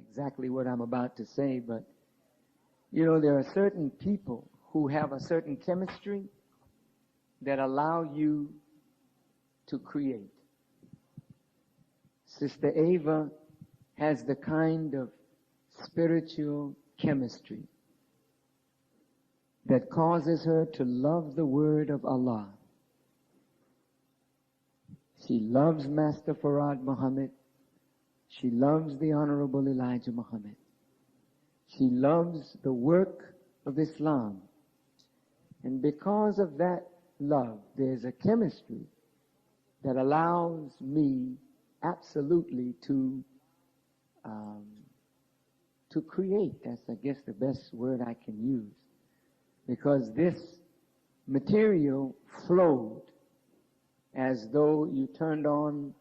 exactly what I'm about to say, but you know, there are certain people who have a certain chemistry that allow you to create. Sister Ava has the kind of spiritual chemistry that causes her to love the word of Allah. She loves Master Farad Muhammad. She loves the Honorable Elijah Muhammad. She loves the work of Islam. And because of that love, there's a chemistry that allows me absolutely to create. That's, I guess, the best word I can use. Because this material flowed as though you turned on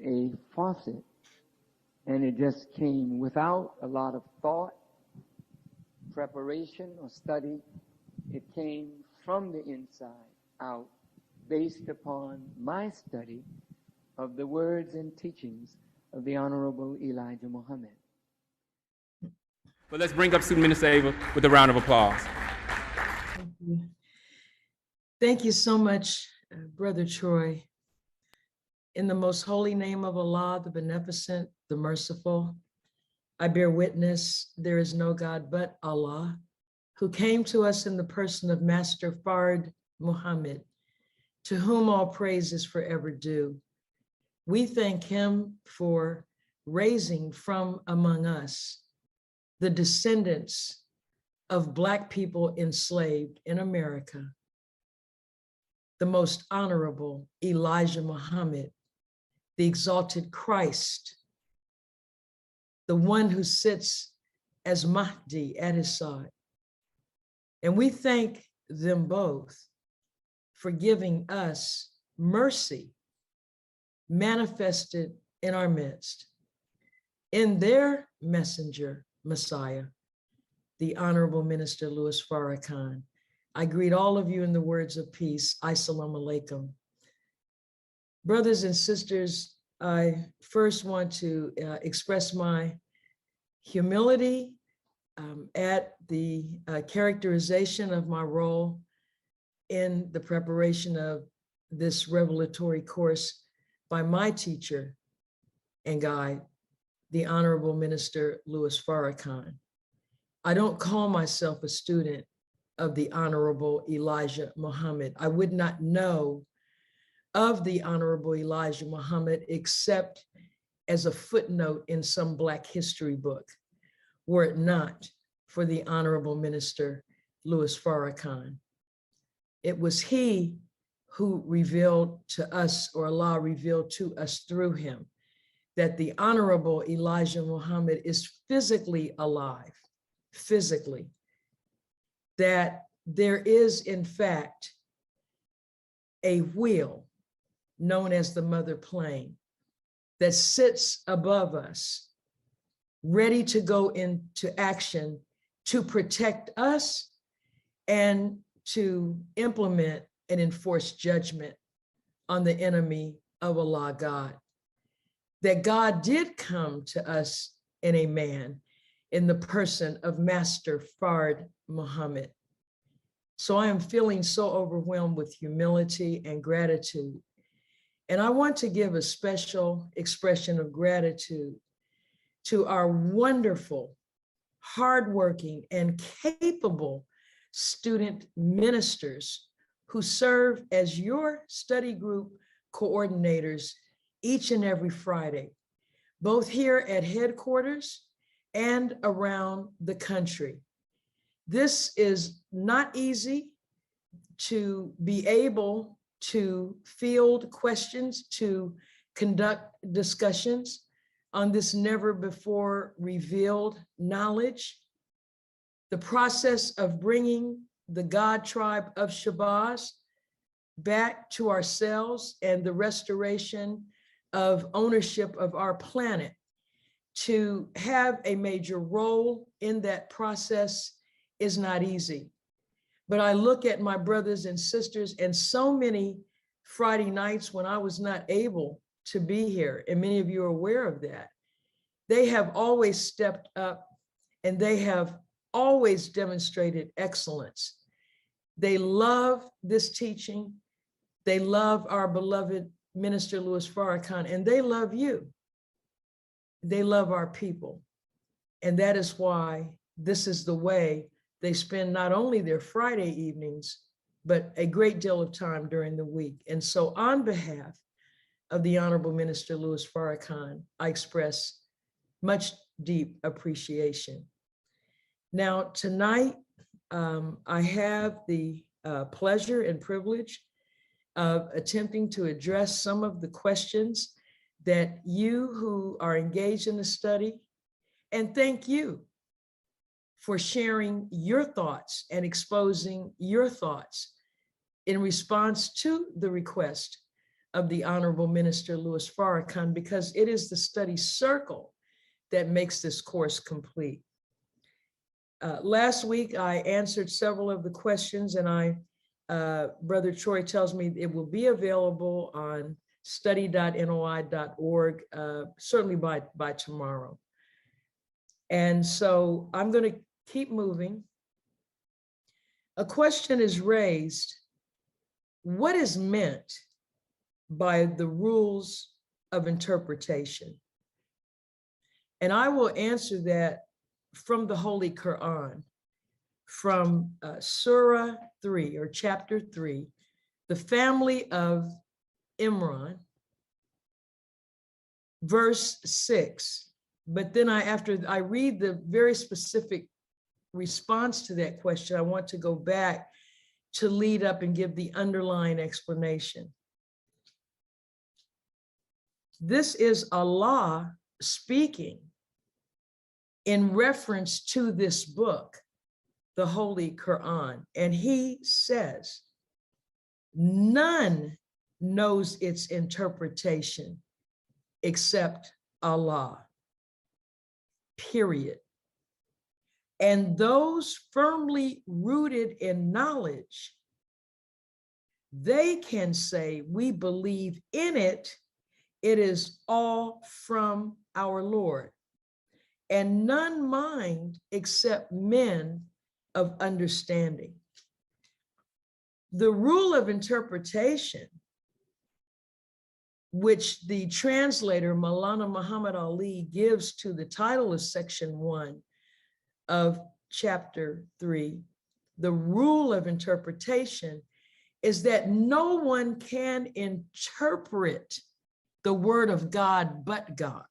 a faucet and it just came without a lot of thought, preparation, or study. It came from the inside out based upon my study of the words and teachings of the Honorable Elijah Muhammad. But let's bring up Student Minister Ava with a round of applause. Thank you. Thank you so much, Brother Troy. In the most holy name of Allah, the beneficent, the merciful, I bear witness there is no God but Allah, who came to us in the person of Master Farad Muhammad, to whom all praise is forever due. We thank him for raising from among us the descendants of Black people enslaved in America, the most honorable Elijah Muhammad, the exalted Christ, the one who sits as Mahdi at his side. And we thank them both for giving us mercy manifested in our midst. In their messenger, Messiah, the Honorable Minister Louis Farrakhan, I greet all of you in the words of peace. Assalamu alaikum. Brothers and sisters, I first want to express my humility at the characterization of my role in the preparation of this revelatory course by my teacher and guide, the Honorable Minister Louis Farrakhan. I don't call myself a student of the Honorable Elijah Muhammad. I would not know of the Honorable Elijah Muhammad except as a footnote in some Black history book, were it not for the Honorable Minister Louis Farrakhan. It was he who revealed to us, or Allah revealed to us through him, that the Honorable Elijah Muhammad is physically alive, physically, that there is in fact a wheel known as the mother plane that sits above us, ready to go into action to protect us and to implement and enforce judgment on the enemy of Allah, God. That God did come to us in a man, in the person of Master Farad Muhammad. So I am feeling so overwhelmed with humility and gratitude. And I want to give a special expression of gratitude to our wonderful, hardworking, and capable student ministers who serve as your study group coordinators each and every Friday, both here at headquarters and around the country. This is not easy to be able to field questions, to conduct discussions on this never before revealed knowledge. The process of bringing the God tribe of Shabazz back to ourselves and the restoration of ownership of our planet, to have a major role in that process is not easy. But I look at my brothers and sisters, and so many Friday nights when I was not able to be here, and many of you are aware of that, They have always stepped up and they have always demonstrated excellence. They love this teaching. They love our beloved Minister Louis Farrakhan, and they love you. They love our people. And that is why this is the way they spend not only their Friday evenings, but a great deal of time during the week. And so on behalf of the Honorable Minister Louis Farrakhan, I express much deep appreciation. Now, tonight, I have the pleasure and privilege of attempting to address some of the questions that you who are engaged in the study, and thank you for sharing your thoughts and exposing your thoughts in response to the request of the Honorable Minister Louis Farrakhan, because it is the study circle that makes this course complete. Last week, I answered several of the questions, and Brother Troy tells me it will be available on study.noi.org, certainly by tomorrow. And so I'm going to keep moving. A question is raised: what is meant by the rules of interpretation? And I will answer that from the Holy Quran, from Surah 3 or chapter 3, the family of Imran, verse 6. But then after I read the very specific response to that question, I want to go back to lead up and give the underlying explanation. This is Allah speaking in reference to this book, the Holy Quran. And he says, none knows its interpretation except Allah, period. And those firmly rooted in knowledge, they can say, we believe in it. It is all from our Lord. And none mind except men of understanding. The rule of interpretation, which the translator Maulana Muhammad Ali gives to the title of section 1 of chapter 3, the rule of interpretation is that no one can interpret the word of God but God.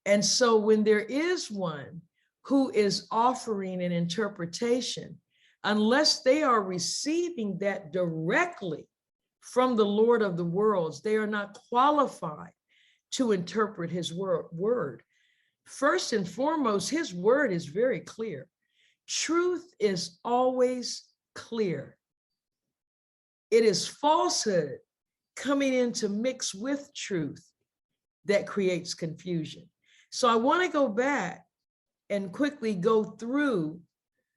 And so when there is one who is offering an interpretation, unless they are receiving that directly from the Lord of the worlds, they are not qualified to interpret his word. First and foremost, his word is very clear. Truth is always clear. It is falsehood coming in to mix with truth that creates confusion. So I want to go back and quickly go through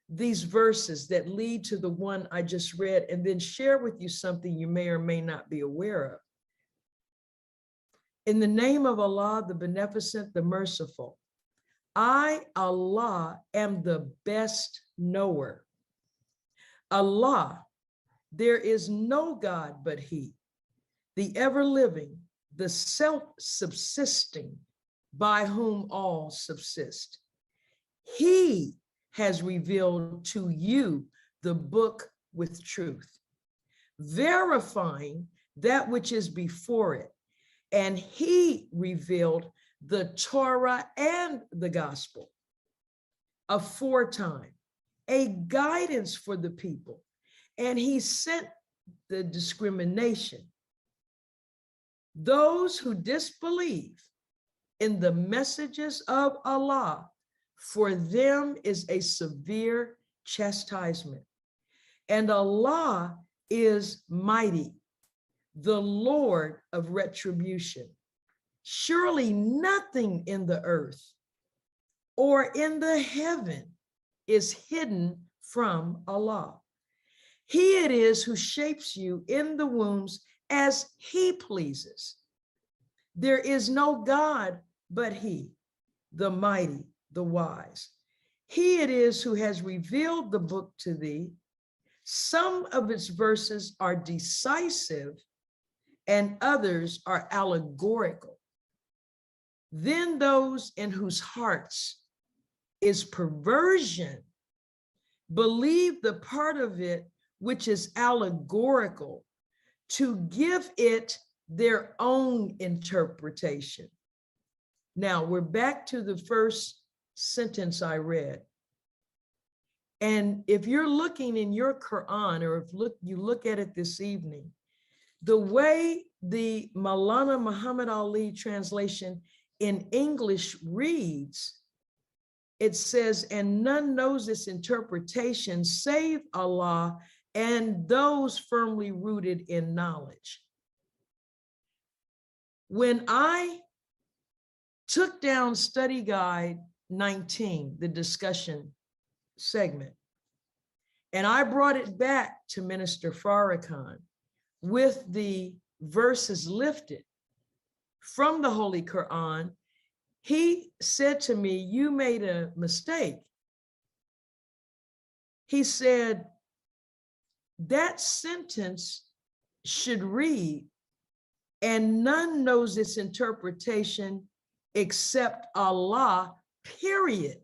these verses that lead to the one I just read, and then share with you something you may or may not be aware of. In the name of Allah, the Beneficent, the Merciful, I, Allah, am the best knower. Allah, there is no God but He, the ever-living, the self-subsisting, by whom all subsist. He has revealed to you the book with truth, verifying that which is before it. And He revealed the Torah and the gospel aforetime, a guidance for the people. And He sent the discrimination. Those who disbelieve in the messages of Allah, for them is a severe chastisement. And Allah is mighty, the Lord of retribution. Surely nothing in the earth or in the heaven is hidden from Allah. He it is who shapes you in the wombs as He pleases. There is no God but he, the mighty, the wise. He it is who has revealed the book to thee. Some of its verses are decisive and others are allegorical. Then those in whose hearts is perversion believe the part of it which is allegorical to give it their own interpretation. Now we're back to the first sentence I read. And if you're looking in your Quran, or if you look at it this evening, the way the Maulana Muhammad Ali translation in English reads, it says, and none knows this interpretation save Allah and those firmly rooted in knowledge. When I took down study guide 19, the discussion segment, and I brought it back to Minister Farrakhan with the verses lifted from the Holy Quran, he said to me, you made a mistake. He said, that sentence should read, and none knows its interpretation except Allah, period.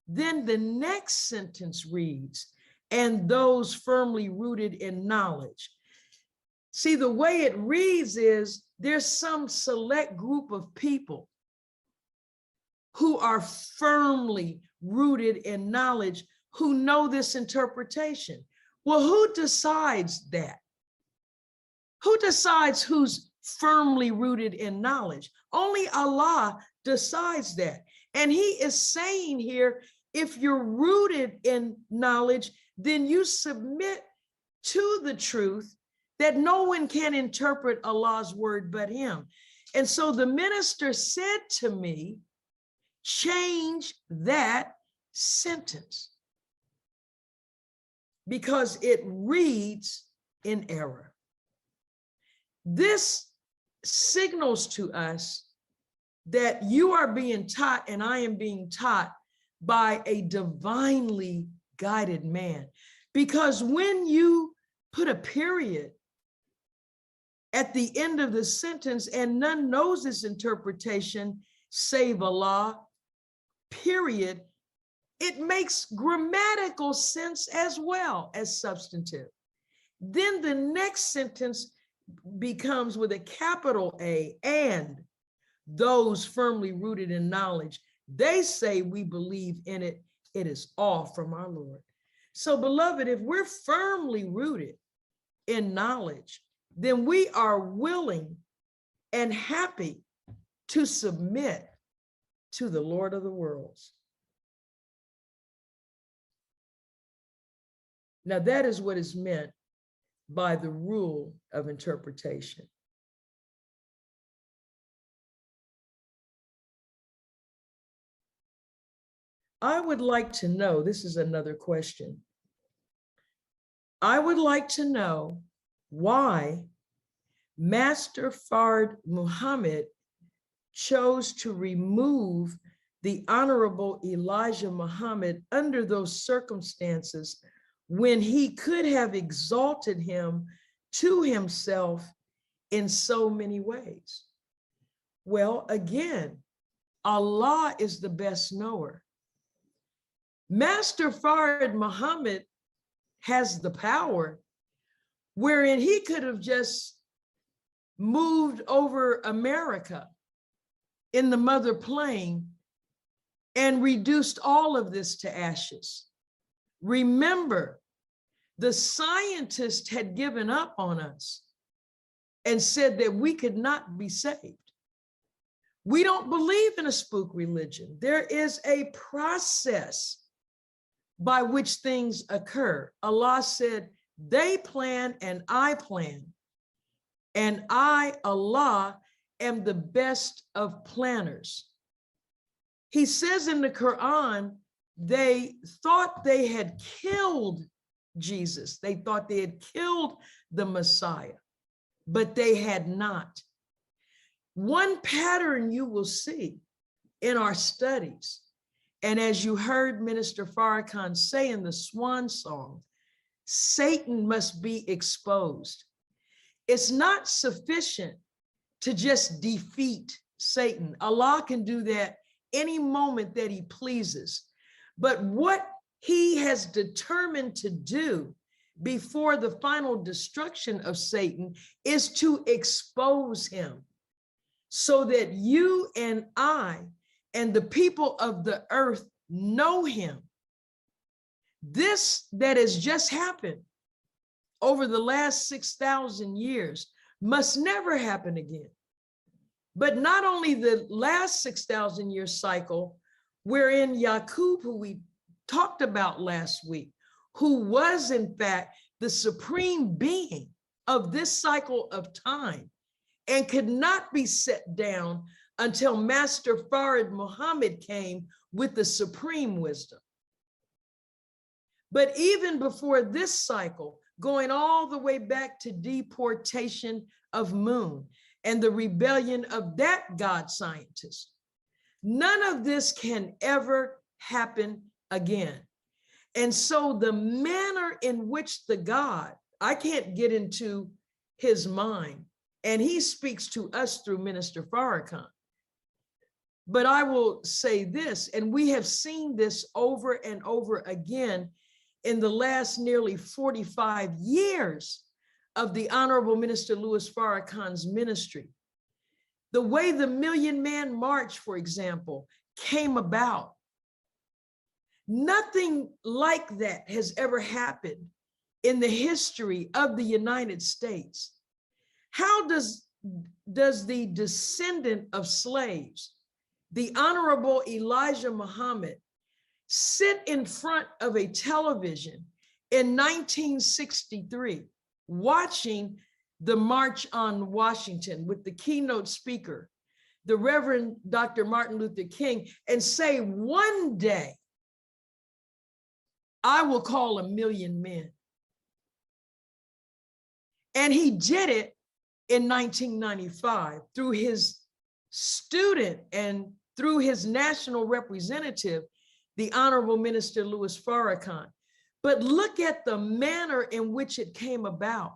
Then the next sentence reads, and those firmly rooted in knowledge. See, the way it reads is there's some select group of people who are firmly rooted in knowledge who know this interpretation. Well, who decides that? Who decides who's firmly rooted in knowledge? Only Allah decides that. And he is saying here, if you're rooted in knowledge, then you submit to the truth that no one can interpret Allah's word but him. And so the minister said to me, change that sentence because it reads in error. This signals to us that you are being taught and I am being taught by a divinely guided man. Because when you put a period at the end of the sentence and none knows this interpretation save Allah, period, it makes grammatical sense as well as substantive. Then the next sentence becomes with a capital A, and those firmly rooted in knowledge, they say we believe in it, it is all from our Lord. So beloved, if we're firmly rooted in knowledge, then we are willing and happy to submit to the Lord of the worlds. Now that is what is meant by the rule of interpretation. I would like to know, this is another question. I would like to know why Master Fard Muhammad chose to remove the Honorable Elijah Muhammad under those circumstances when he could have exalted him to himself in so many ways. Well, again, Allah is the best knower. Master Fard Muhammad has the power wherein he could have just moved over America in the mother plane and reduced all of this to ashes. Remember, the scientists had given up on us and said that we could not be saved. We don't believe in a spook religion. There is a process by which things occur. Allah said, they plan and I plan. And I, Allah, am the best of planners. He says in the Quran, they thought they had killed Jesus. They thought they had killed the Messiah, but they had not. One pattern you will see in our studies, and as you heard Minister Farrakhan say in the Swan Song, Satan must be exposed. It's not sufficient to just defeat Satan. Allah can do that any moment that he pleases. But what he has determined to do before the final destruction of Satan is to expose him so that you and I and the people of the earth know him. This that has just happened over the last 6,000 years must never happen again. But not only the last 6,000 year cycle, wherein Yaqub, who we talked about last week, who was in fact the supreme being of this cycle of time and could not be set down until Master Farid Muhammad came with the supreme wisdom. But even before this cycle, going all the way back to deportation of Moon and the rebellion of that God scientist, none of this can ever happen again. And so the manner in which the God, I can't get into his mind, and he speaks to us through Minister Farrakhan. But I will say this, and we have seen this over and over again in the last nearly 45 years of the Honorable Minister Louis Farrakhan's ministry. The way the Million Man March, for example, came about. Nothing like that has ever happened in the history of the United States. How does the descendant of slaves, the Honorable Elijah Muhammad, sit in front of a television in 1963 watching the March on Washington with the keynote speaker, the Reverend Dr. Martin Luther King, and say, one day I will call 1 million men? And he did it in 1995 through his student and through his national representative, the Honorable Minister Louis Farrakhan. But look at the manner in which it came about.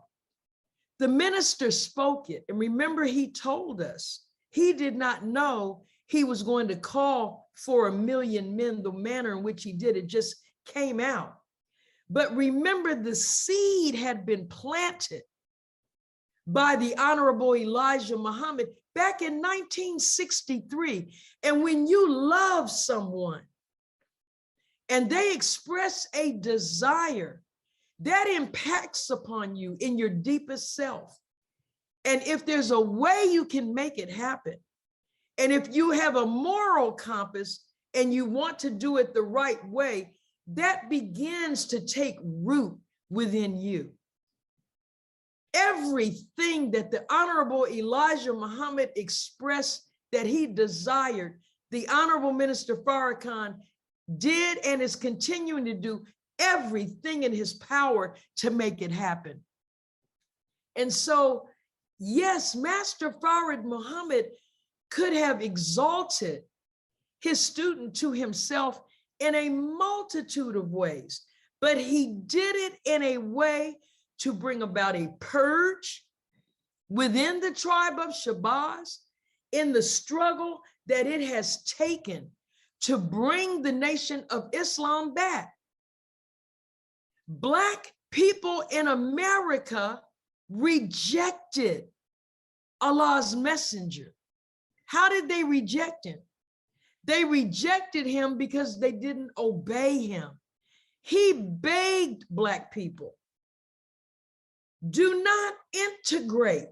The minister spoke it. And remember, he told us he did not know he was going to call for 1 million men. The manner in which he did it just came out. But remember, the seed had been planted by the Honorable Elijah Muhammad back in 1963. And when you love someone and they express a desire, that impacts upon you in your deepest self. And if there's a way you can make it happen, and if you have a moral compass and you want to do it the right way, that begins to take root within you. Everything that the Honorable Elijah Muhammad expressed that he desired, the Honorable Minister Farrakhan did and is continuing to do everything in his power to make it happen. And so, yes, Master Farid Muhammad could have exalted his student to himself in a multitude of ways, but he did it in a way to bring about a purge within the tribe of Shabazz in the struggle that it has taken to bring the nation of Islam back. Black people in America rejected Allah's messenger. How did they reject him? They rejected him because they didn't obey him. He begged Black people, do not integrate,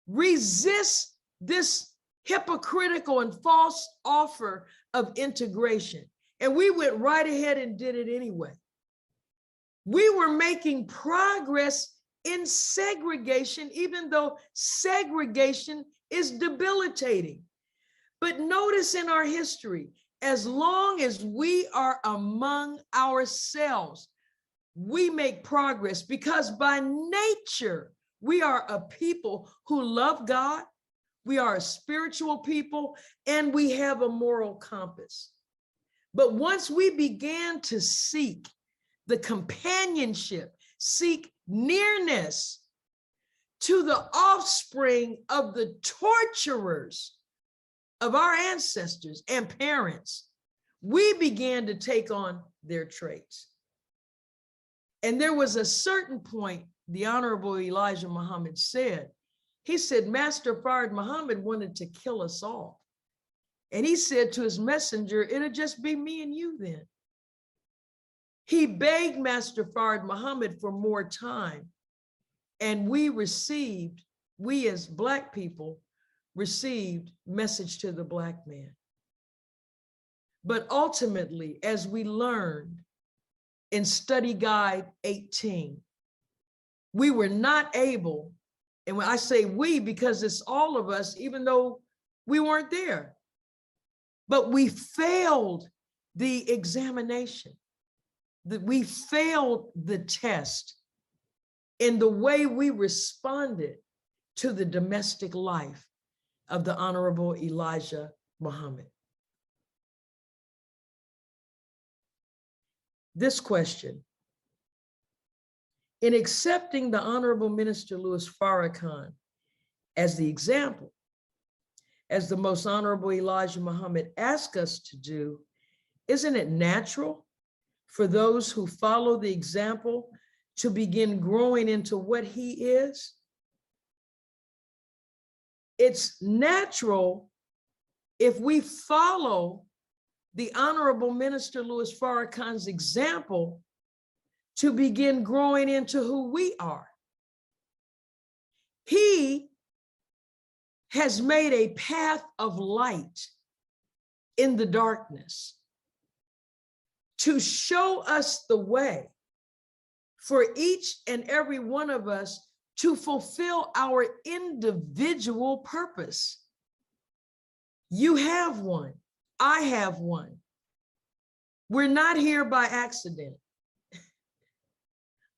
resist this hypocritical and false offer of integration. And we went right ahead and did it anyway. We were making progress in segregation, even though segregation is debilitating. But notice in our history, as long as we are among ourselves, we make progress, because by nature, we are a people who love God, We are a spiritual people, and we have a moral compass. But once we began to seek the companionship, seek nearness to the offspring of the torturers of our ancestors and parents, we began to take on their traits. And there was a certain point, the Honorable Elijah Muhammad said, he said, Master Fard Muhammad wanted to kill us all. And he said to his messenger, it'll just be me and you then. He begged Master Fard Muhammad for more time. And we as Black people, received message to the Black man. But ultimately, as we learned in Study Guide 18, we were not able, and when I say we, because it's all of us, even though we weren't there, but we failed the examination, we failed the test in the way we responded to the domestic life of the Honorable Elijah Muhammad. This question, in accepting the Honorable Minister Louis Farrakhan as the example, as the Most Honorable Elijah Muhammad asked us to do, isn't it natural for those who follow the example to begin growing into what he is? It's natural if we follow the Honorable Minister Louis Farrakhan's example to begin growing into who we are. He has made a path of light in the darkness to show us the way for each and every one of us to fulfill our individual purpose. You have one. I have one. We're not here by accident.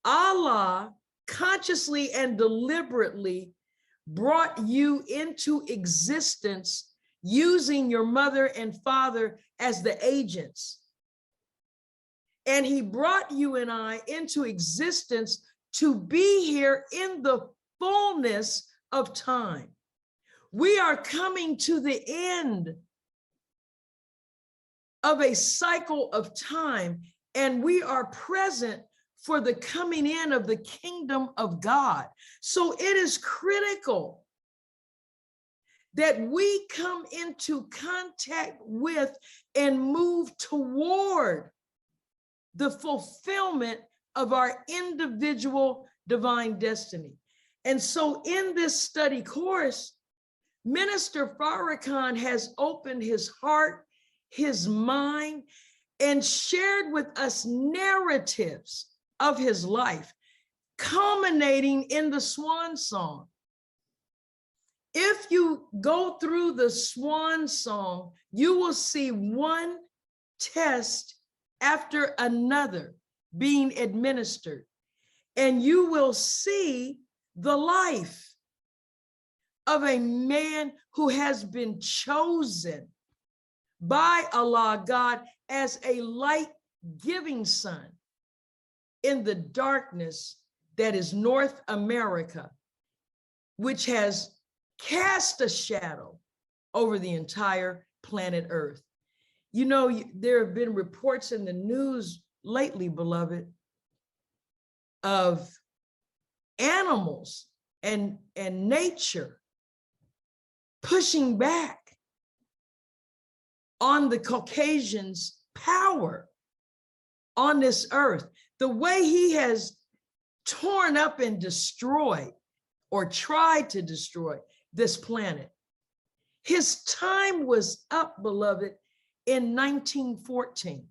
Allah consciously and deliberately brought you into existence using your mother and father as the agents. And he brought you and I into existence to be here in the fullness of time. We are coming to the end of a cycle of time, and we are present for the coming in of the kingdom of God. So it is critical that we come into contact with and move toward the fulfillment of our individual divine destiny. And so in this study course, Minister Farrakhan has opened his heart, his mind, and shared with us narratives of his life, culminating in the swan song. If you go through the swan song, you will see one test after another being administered, and you will see the life of a man who has been chosen by Allah God as a light-giving sun in the darkness that is North America, which has cast a shadow over the entire planet Earth. You know, there have been reports in the news lately, beloved, of animals and nature pushing back on the Caucasians' power on this earth. The way he has torn up and destroyed or tried to destroy this planet. His time was up, beloved, in 1914,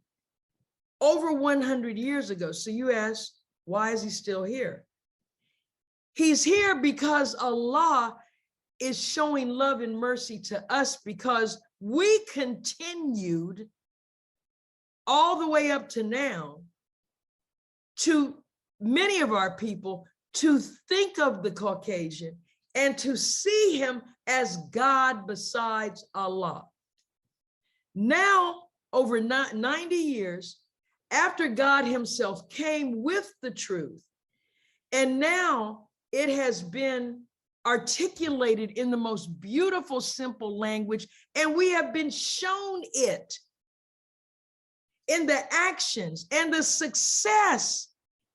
over 100 years ago. So you ask, why is he still here? He's here because Allah is showing love and mercy to us, because we continued all the way up to now to many of our people to think of the Caucasian and to see him as God besides Allah. Now, over 90 years after God himself came with the truth, and now it has been articulated in the most beautiful, simple language, and we have been shown it in the actions and the success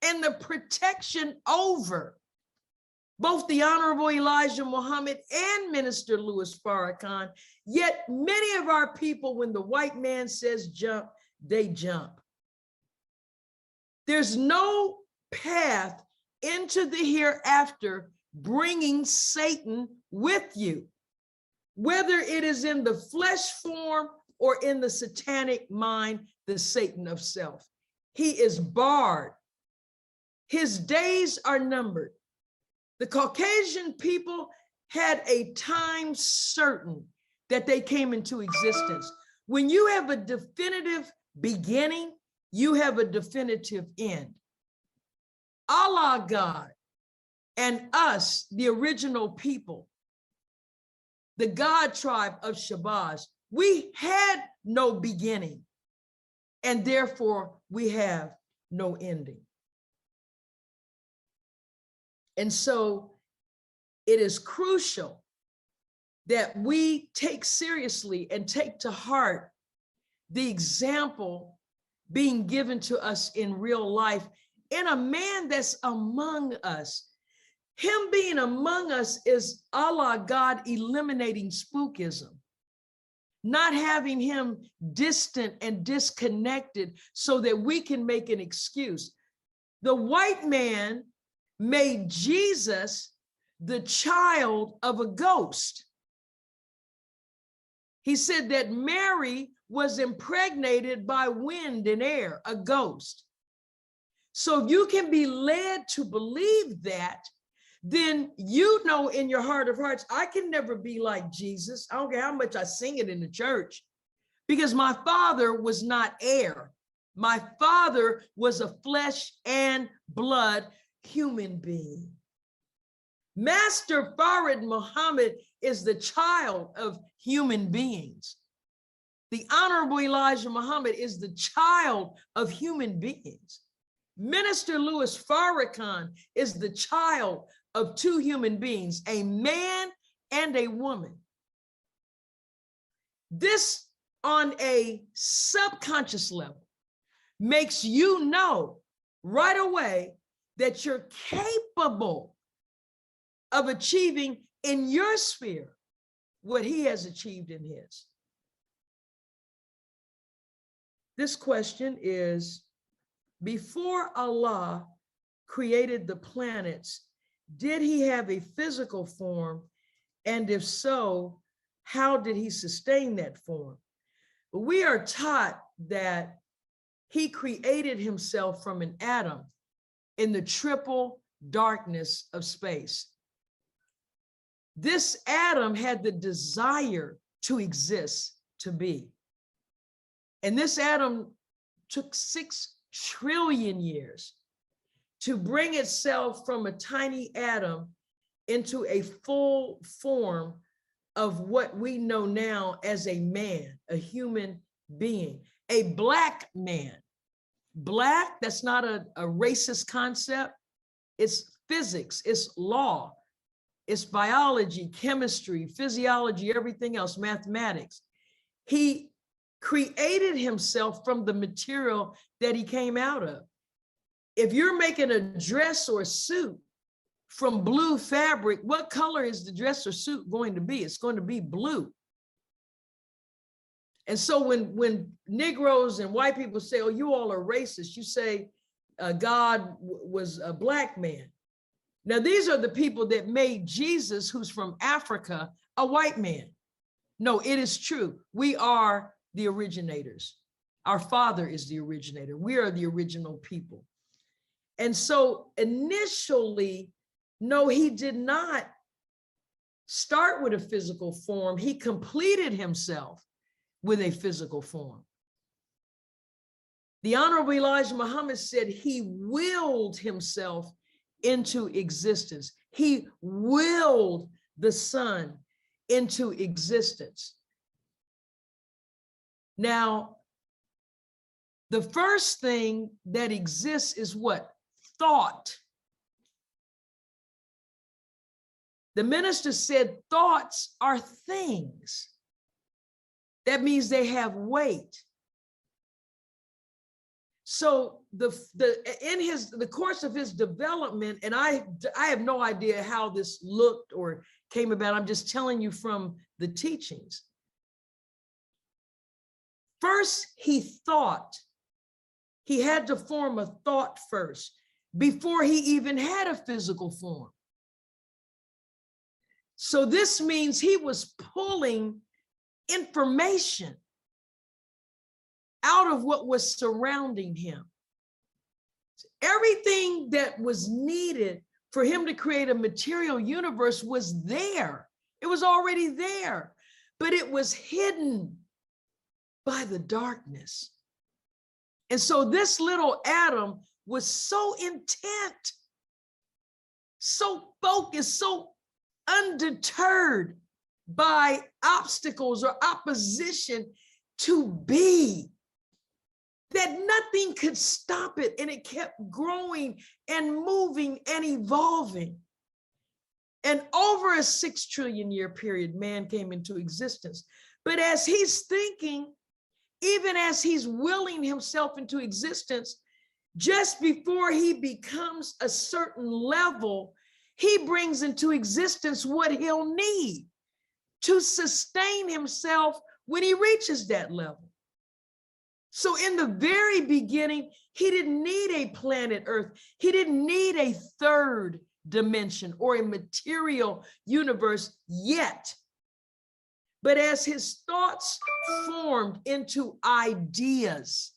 and the protection over both the Honorable Elijah Muhammad and Minister Louis Farrakhan. Yet many of our people, when the white man says jump, they jump. There's no path into the hereafter bringing Satan with you, whether it is in the flesh form or in the satanic mind, the Satan of self. He is barred. His days are numbered. The Caucasian people had a time certain that they came into existence. When you have a definitive beginning, you have a definitive end. Allah God and us, the original people, the God tribe of Shabazz, we had no beginning, and therefore we have no ending. And so it is crucial that we take seriously and take to heart the example being given to us in real life in a man that's among us. Him being among us is Allah God eliminating spookism, not having him distant and disconnected so that we can make an excuse. The white man made Jesus the child of a ghost. He said that Mary was impregnated by wind and air, a ghost. So if you can be led to believe that, then you know in your heart of hearts, I can never be like Jesus. I don't care how much I sing it in the church, because my father was not air. My father was a flesh and blood human being. Master Farid Muhammad is the child of human beings. The Honorable Elijah Muhammad is the child of human beings. Minister Louis Farrakhan is the child of two human beings, a man and a woman. This, on a subconscious level, makes you know right away that you're capable of achieving in your sphere what he has achieved in his. This question is, before Allah created the planets, did he have a physical form? And if so, how did he sustain that form? We are taught that he created himself from an atom in the triple darkness of space. This atom had the desire to exist, to be. And this atom took 6 trillion years to bring itself from a tiny atom into a full form of what we know now as a man, a human being, a black man. Black, that's not a racist concept. It's physics, it's law, it's biology, chemistry, physiology, everything else, mathematics. He created himself from the material that he came out of. If you're making a dress or a suit from blue fabric, what color is the dress or suit going to be? It's going to be blue. And so when Negroes and white people say, oh, you all are racist, you say God was a black man. Now, these are the people that made Jesus, who's from Africa, a white man. No, it is true. We are the originators. Our father is the originator. We are the original people. And so initially, no, he did not start with a physical form. He completed himself with a physical form. The Honorable Elijah Muhammad said he willed himself into existence. He willed the sun into existence. Now, the first thing that exists is what? Thought. The minister said thoughts are things. That means they have weight. So the course of his development, and I have no idea how this looked or came about. I'm just telling you from the teachings. First, he thought. He had to form a thought first before he even had a physical form. So this means he was pulling information out of what was surrounding him. Everything that was needed for him to create a material universe was there. It was already there, but it was hidden by the darkness. And so this little atom was so intent, so focused, so undeterred by obstacles or opposition to be, that nothing could stop it, and it kept growing and moving and evolving. And over a 6 trillion year period, man came into existence. But as he's thinking, even as he's willing himself into existence, just before he becomes a certain level, he brings into existence what he'll need to sustain himself when he reaches that level. So in the very beginning, he didn't need a planet Earth. He didn't need a third dimension or a material universe yet. But as his thoughts formed into ideas,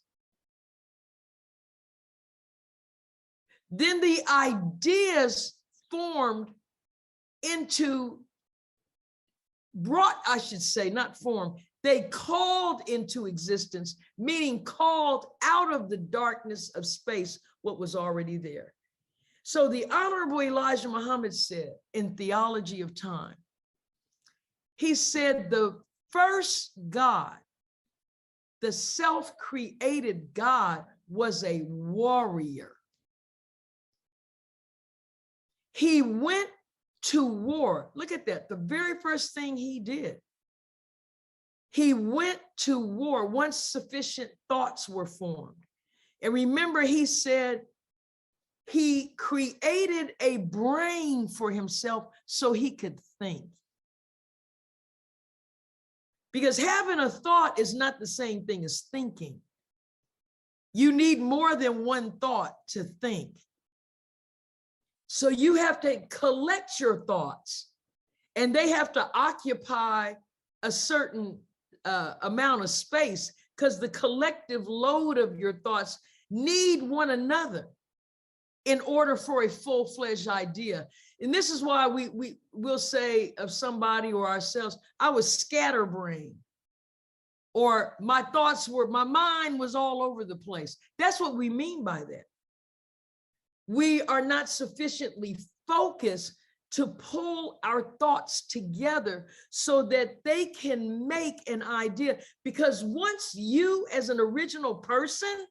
then the ideas formed into, I should say, not formed, they called into existence, meaning called out of the darkness of space what was already there. So the Honorable Elijah Muhammad said in Theology of Time, he said the first God, the self-created God, was a warrior. He went to war. Look at that. The very first thing he did. He went to war once sufficient thoughts were formed. And remember, he said he created a brain for himself so he could think. Because having a thought is not the same thing as thinking. You need more than one thought to think. So you have to collect your thoughts, and they have to occupy a certain amount of space, because the collective load of your thoughts need one another in order for a full-fledged idea. And this is why we will say of somebody or ourselves, I was scatterbrained, or my mind was all over the place. That's what we mean by that. We are not sufficiently focused to pull our thoughts together so that they can make an idea. Because once you, as an original person,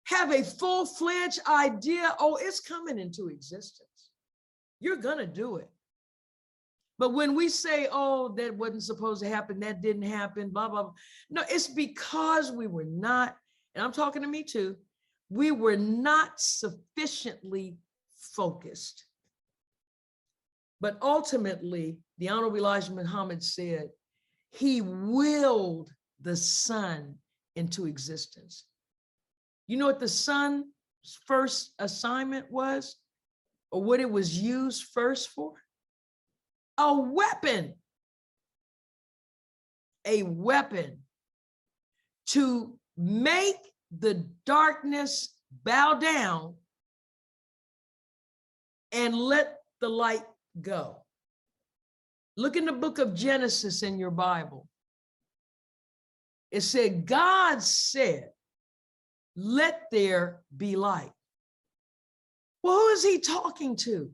have a full-fledged idea, oh, it's coming into existence. You're gonna do it. But when we say, oh, that wasn't supposed to happen, that didn't happen, blah, blah, blah. No, it's because we were not, and I'm talking to me too, we were not sufficiently focused. But ultimately, the Honorable Elijah Muhammad said, he willed the sun into existence. You know what the sun's first assignment was, or what it was used first for? A weapon. A weapon to make the darkness bow down and let the light go. Look in the book of Genesis in your Bible. It said, God said, let there be light. Well, who is he talking to?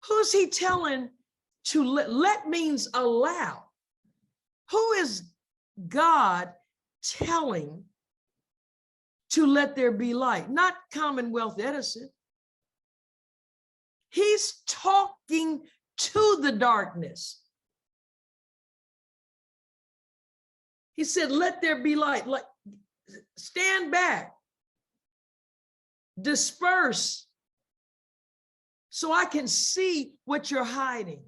Who's he telling to let means allow. Who is God telling to let there be light? Not Commonwealth Edison. He's talking to the darkness. He said, let there be light. Like, stand back, disperse, so I can see what you're hiding.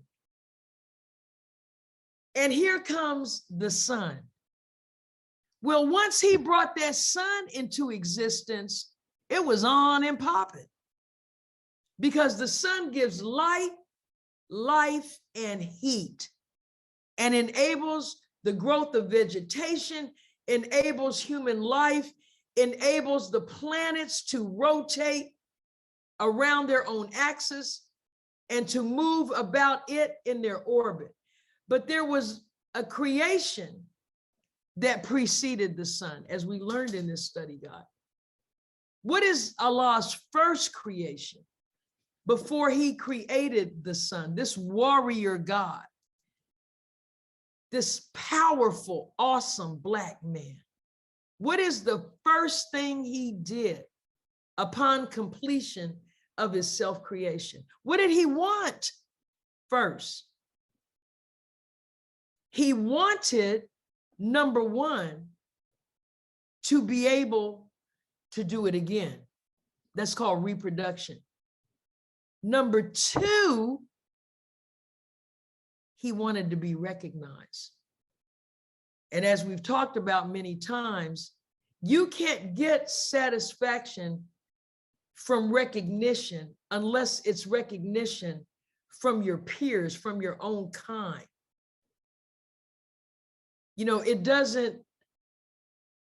And here comes the sun. Well, once he brought that sun into existence, it was on and popping, because the sun gives light, life, and heat, and enables the growth of vegetation, enables human life, enables the planets to rotate around their own axis and to move about it in their orbit. But there was a creation that preceded the sun, as we learned in this study guide. What is Allah's first creation before he created the sun? This warrior God, this powerful, awesome Black man. What is the first thing he did upon completion of his self-creation? What did he want first? He wanted, number one, to be able to do it again. That's called reproduction. Number two, he wanted to be recognized. And as we've talked about many times, you can't get satisfaction from recognition unless it's recognition from your peers, from your own kind. You know, it doesn't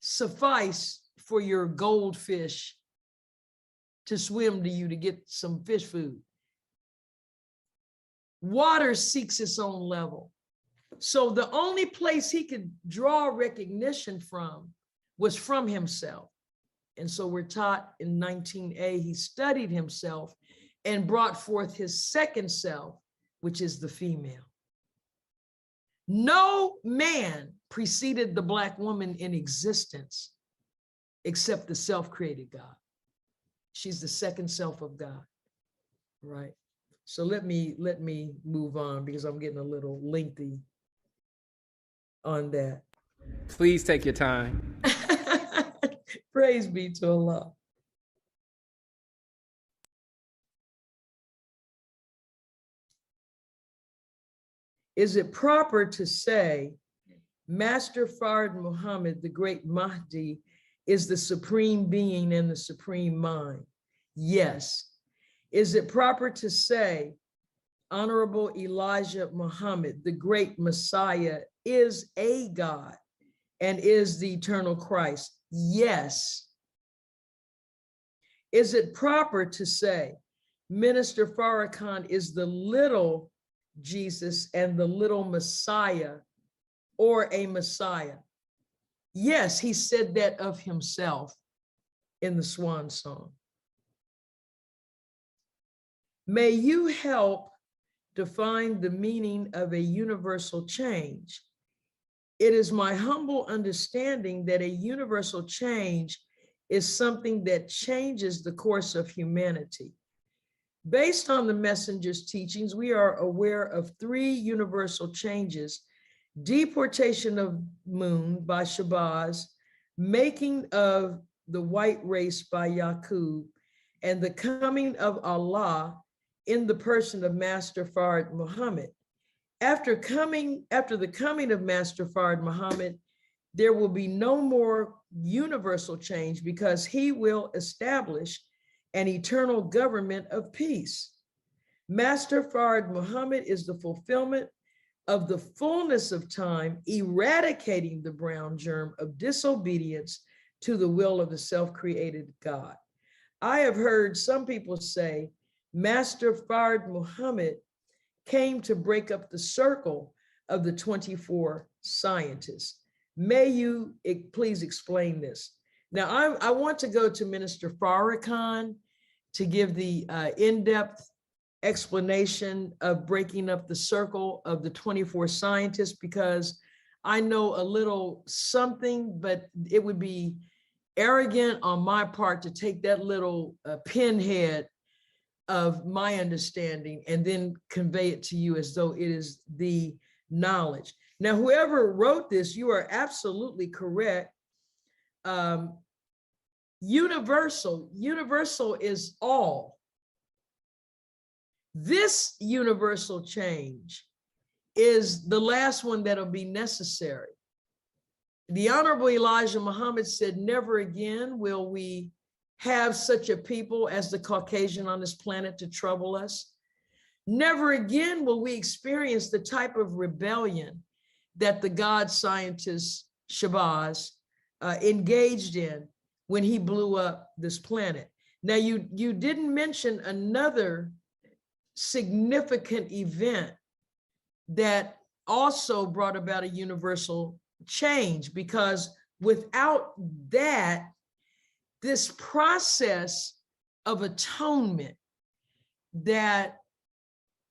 suffice for your goldfish to swim to you to get some fish food. Water seeks its own level. So the only place he could draw recognition from was from himself. And so we're taught in 19a, he studied himself and brought forth his second self, which is the female. No man preceded the Black woman in existence except the self-created God. She's the second self of God, right? So let me move on, because I'm getting a little lengthy on that. Please take your time. Praise be to Allah. Is it proper to say Master Fard Muhammad, the great Mahdi, is the supreme being and the supreme mind? Yes. Is it proper to say Honorable Elijah Muhammad, the great Messiah, is a God and is the eternal Christ? Yes. Is it proper to say Minister Farrakhan is the little Jesus and the little Messiah, or a Messiah? Yes, he said that of himself in the Swan Song. May you help define the meaning of a universal change. It is my humble understanding that a universal change is something that changes the course of humanity. Based on the messenger's teachings, we are aware of 3 universal changes: deportation of Moon by Shabazz, making of the white race by Yaqub, and the coming of Allah in the person of Master Fard Muhammad. After the coming of Master Fard Muhammad, there will be no more universal change, because he will establish an eternal government of peace. Master Fard Muhammad is the fulfillment of the fullness of time, eradicating the brown germ of disobedience to the will of the self-created God. I have heard some people say Master Fard Muhammad came to break up the circle of the 24 scientists. May you please explain this? Now, I want to go to Minister Farrakhan to give the in-depth explanation of breaking up the circle of the 24 scientists, because I know a little something, but it would be arrogant on my part to take that little pinhead of my understanding and then convey it to you as though it is the knowledge. Now, whoever wrote this, you are absolutely correct. Universal is all. This universal change is the last one that'll be necessary. The Honorable Elijah Muhammad said, never again will we have such a people as the Caucasian on this planet to trouble us. Never again will we experience the type of rebellion that the God scientist Shabazz engaged in when he blew up this planet. Now, you didn't mention another significant event that also brought about a universal change, because without that, this process of atonement that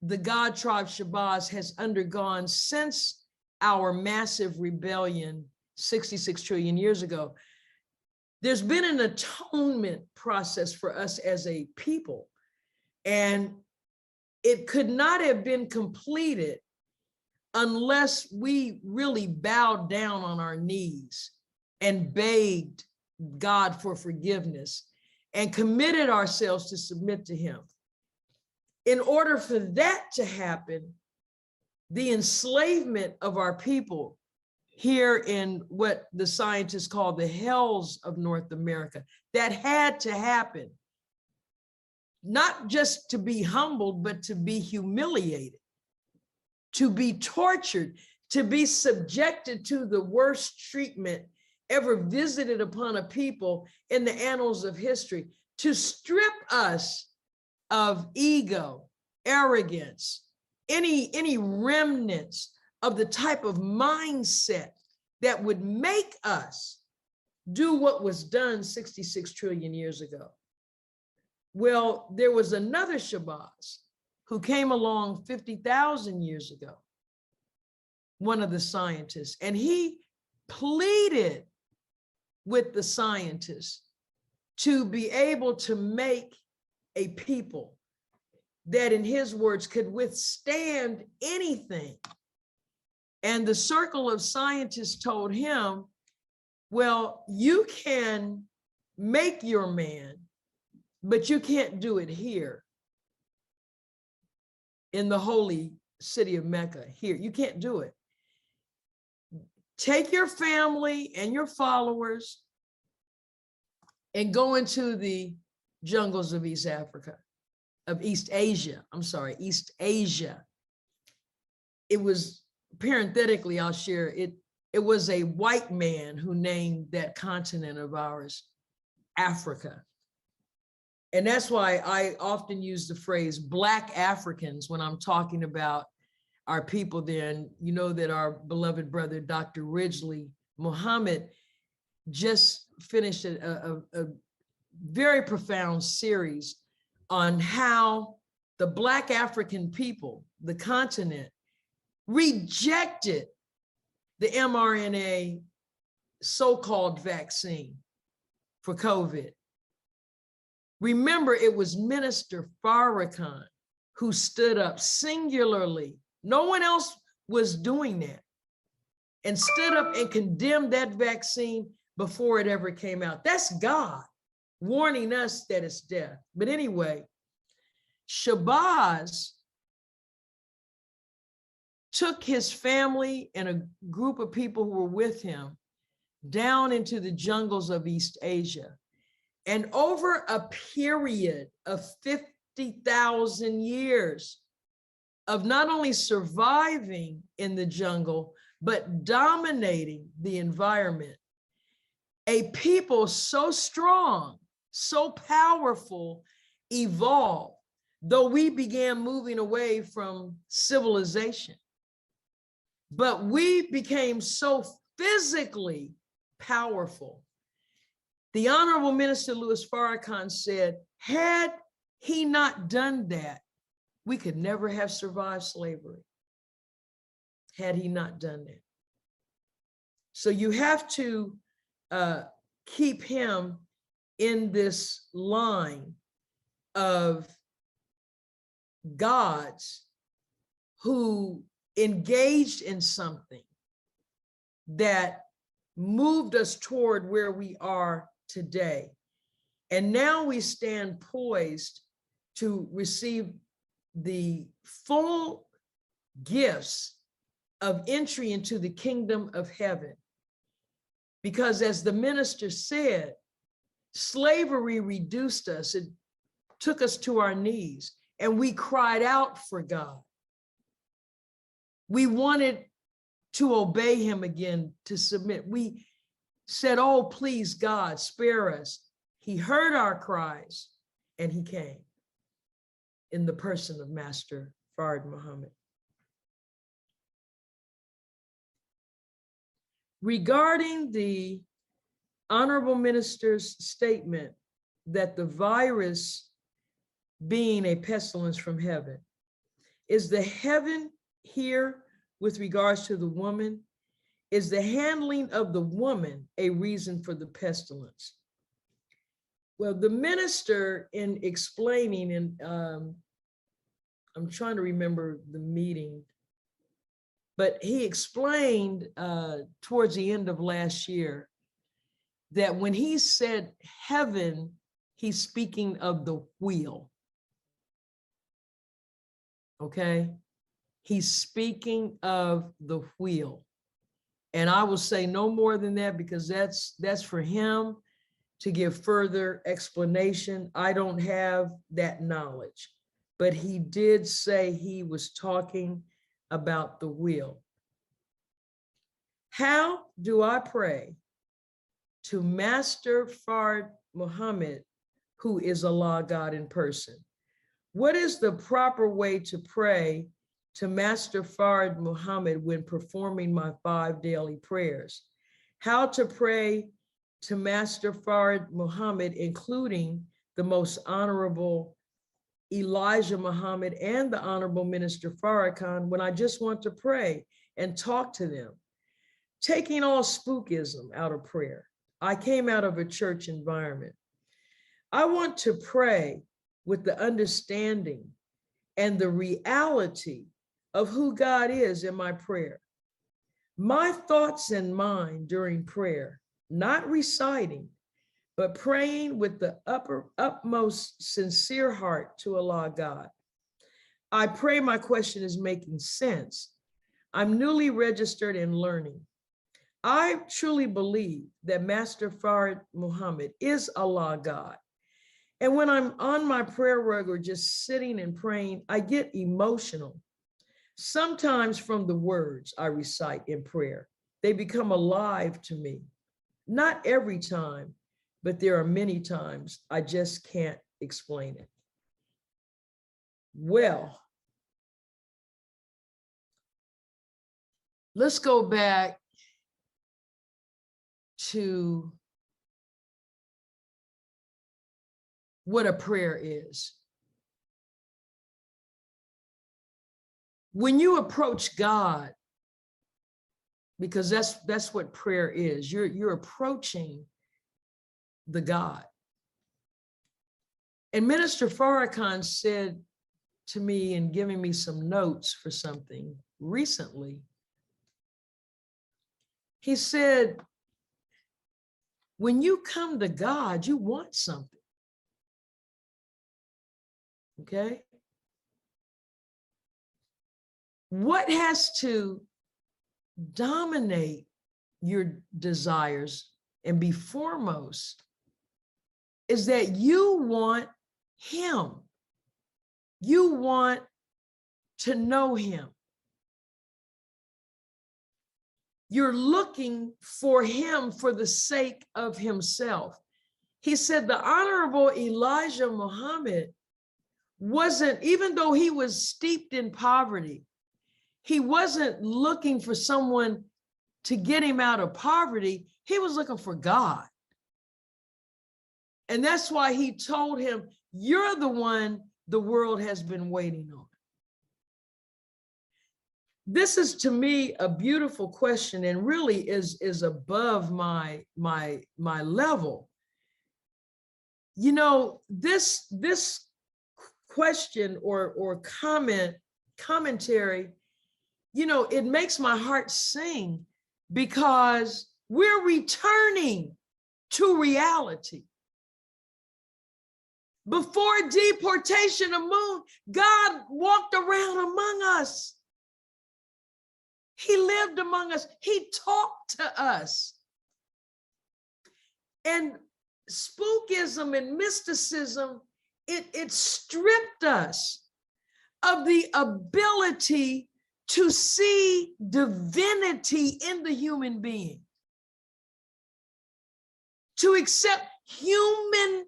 the God tribe Shabazz has undergone since our massive rebellion 66 trillion years ago, there's been an atonement process for us as a people. And it could not have been completed unless we really bowed down on our knees and begged God for forgiveness and committed ourselves to submit to him. In order for that to happen, the enslavement of our people here in what the scientists call the hells of North America, that had to happen, not just to be humbled, but to be humiliated, to be tortured, to be subjected to the worst treatment ever visited upon a people in the annals of history, to strip us of ego, arrogance, any remnants of the type of mindset that would make us do what was done 66 trillion years ago. Well, there was another Shabazz who came along 50,000 years ago, one of the scientists, and he pleaded with the scientists to be able to make a people that, in his words, could withstand anything. And the circle of scientists told him, well, you can make your man, but you can't do it here in the holy city of Mecca. Here, you can't do it. Take your family and your followers and go into the jungles of East Asia. East Asia. It was, parenthetically, I'll share it. It was a white man who named that continent of ours Africa. And that's why I often use the phrase Black Africans when I'm talking about our people there. And you know that our beloved brother, Dr. Ridgely Muhammad, just finished a very profound series on how the Black African people, the continent, rejected the mRNA so-called vaccine for COVID. Remember, it was Minister Farrakhan who stood up singularly. No one else was doing that, and stood up and condemned that vaccine before it ever came out. That's God warning us that it's death. But anyway, Shabazz took his family and a group of people who were with him down into the jungles of East Asia. And over a period of 50,000 years of not only surviving in the jungle, but dominating the environment, a people so strong, so powerful evolved, though we began moving away from civilization. But we became so physically powerful. The Honorable Minister Louis Farrakhan said, had he not done that, we could never have survived slavery had he not done that. So you have to keep him in this line of gods who engaged in something that moved us toward where we are today. And now we stand poised to receive the full gifts of entry into the kingdom of heaven. Because as the minister said, slavery reduced us. It took us to our knees and we cried out for God. We wanted to obey him again, to submit. We said, oh, please, God, spare us. He heard our cries and he came in the person of Master Fard Muhammad. Regarding the honorable minister's statement that the virus being a pestilence from heaven, is the heaven here with regards to the woman? Is the handling of the woman a reason for the pestilence? Well, the minister, in explaining, and I'm trying to remember the meeting, but he explained towards the end of last year that when he said heaven, he's speaking of the wheel. Okay? He's speaking of the wheel. And I will say no more than that because that's for him to give further explanation. I don't have that knowledge, but he did say he was talking about the wheel. How do I pray to Master Fard Muhammad, who is Allah God in person? What is the proper way to pray to Master Fard Muhammad when performing my 5 daily prayers? How to pray to Master Fard Muhammad, including the most honorable Elijah Muhammad and the honorable Minister Farrakhan, when I just want to pray and talk to them, taking all spookism out of prayer. I came out of a church environment. I want to pray with the understanding and the reality of who God is in my prayer. My thoughts and mind during prayer, not reciting, but praying with the utmost sincere heart to Allah God. I pray my question is making sense. I'm newly registered and learning. I truly believe that Master Fard Muhammad is Allah God. And when I'm on my prayer rug or just sitting and praying, I get emotional. Sometimes from the words I recite in prayer, they become alive to me. Not every time, but there are many times I just can't explain it. Well, let's go back to what a prayer is. When you approach God, because that's what prayer is, you're approaching the God. And Minister Farrakhan said to me in giving me some notes for something recently, he said, when you come to God, you want something. Okay? What has to dominate your desires and be foremost is that you want him. You want to know him. You're looking for him for the sake of himself. He said the Honorable Elijah Muhammad wasn't, even though he was steeped in poverty, he wasn't looking for someone to get him out of poverty. He was looking for God. And that's why he told him, you're the one the world has been waiting on. this is to me a beautiful question, and really is above my level. You know, this question or commentary, you know, it makes my heart sing, because we're returning to reality. Before deportation of Moon, God walked around among us. He lived among us. He talked to us. And spookism and mysticism, it stripped us of the ability to see divinity in the human being, to accept human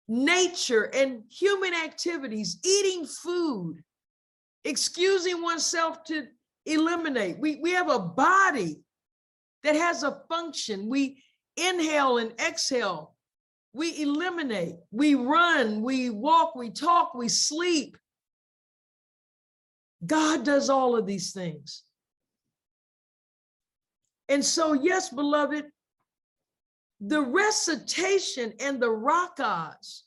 nature and human activities, eating food, excusing oneself to eliminate. We have a body that has a function. We inhale and exhale. We eliminate. We run, we walk, we talk, we sleep. God does all of these things. And so, yes, beloved, the recitation and the rakahs,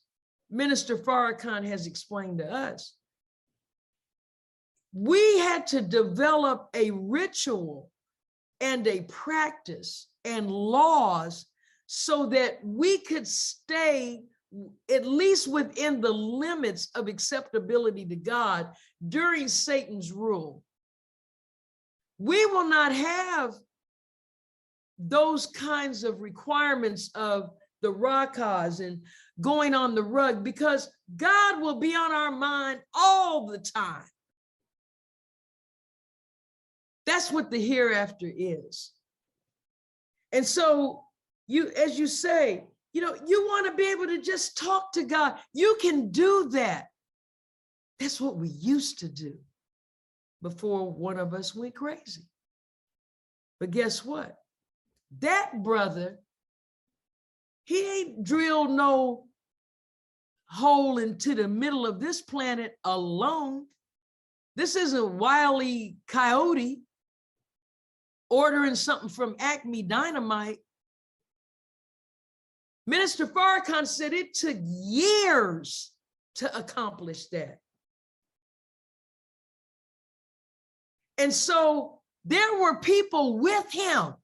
Minister Farrakhan has explained to us, we had to develop a ritual and a practice and laws so that we could stay at least within the limits of acceptability to God during Satan's rule. We will not have those kinds of requirements of the rakahs and going on the rug, because God will be on our mind all the time. That's what the hereafter is. And so you, as you say, you know, you want to be able to just talk to God. You can do that. That's what we used to do before one of us went crazy. But guess what? That brother, he ain't drilled no hole into the middle of this planet alone. This isn't Wile E. Coyote ordering something from Acme Dynamite. Minister Farrakhan said it took years to accomplish that. And so there were people with him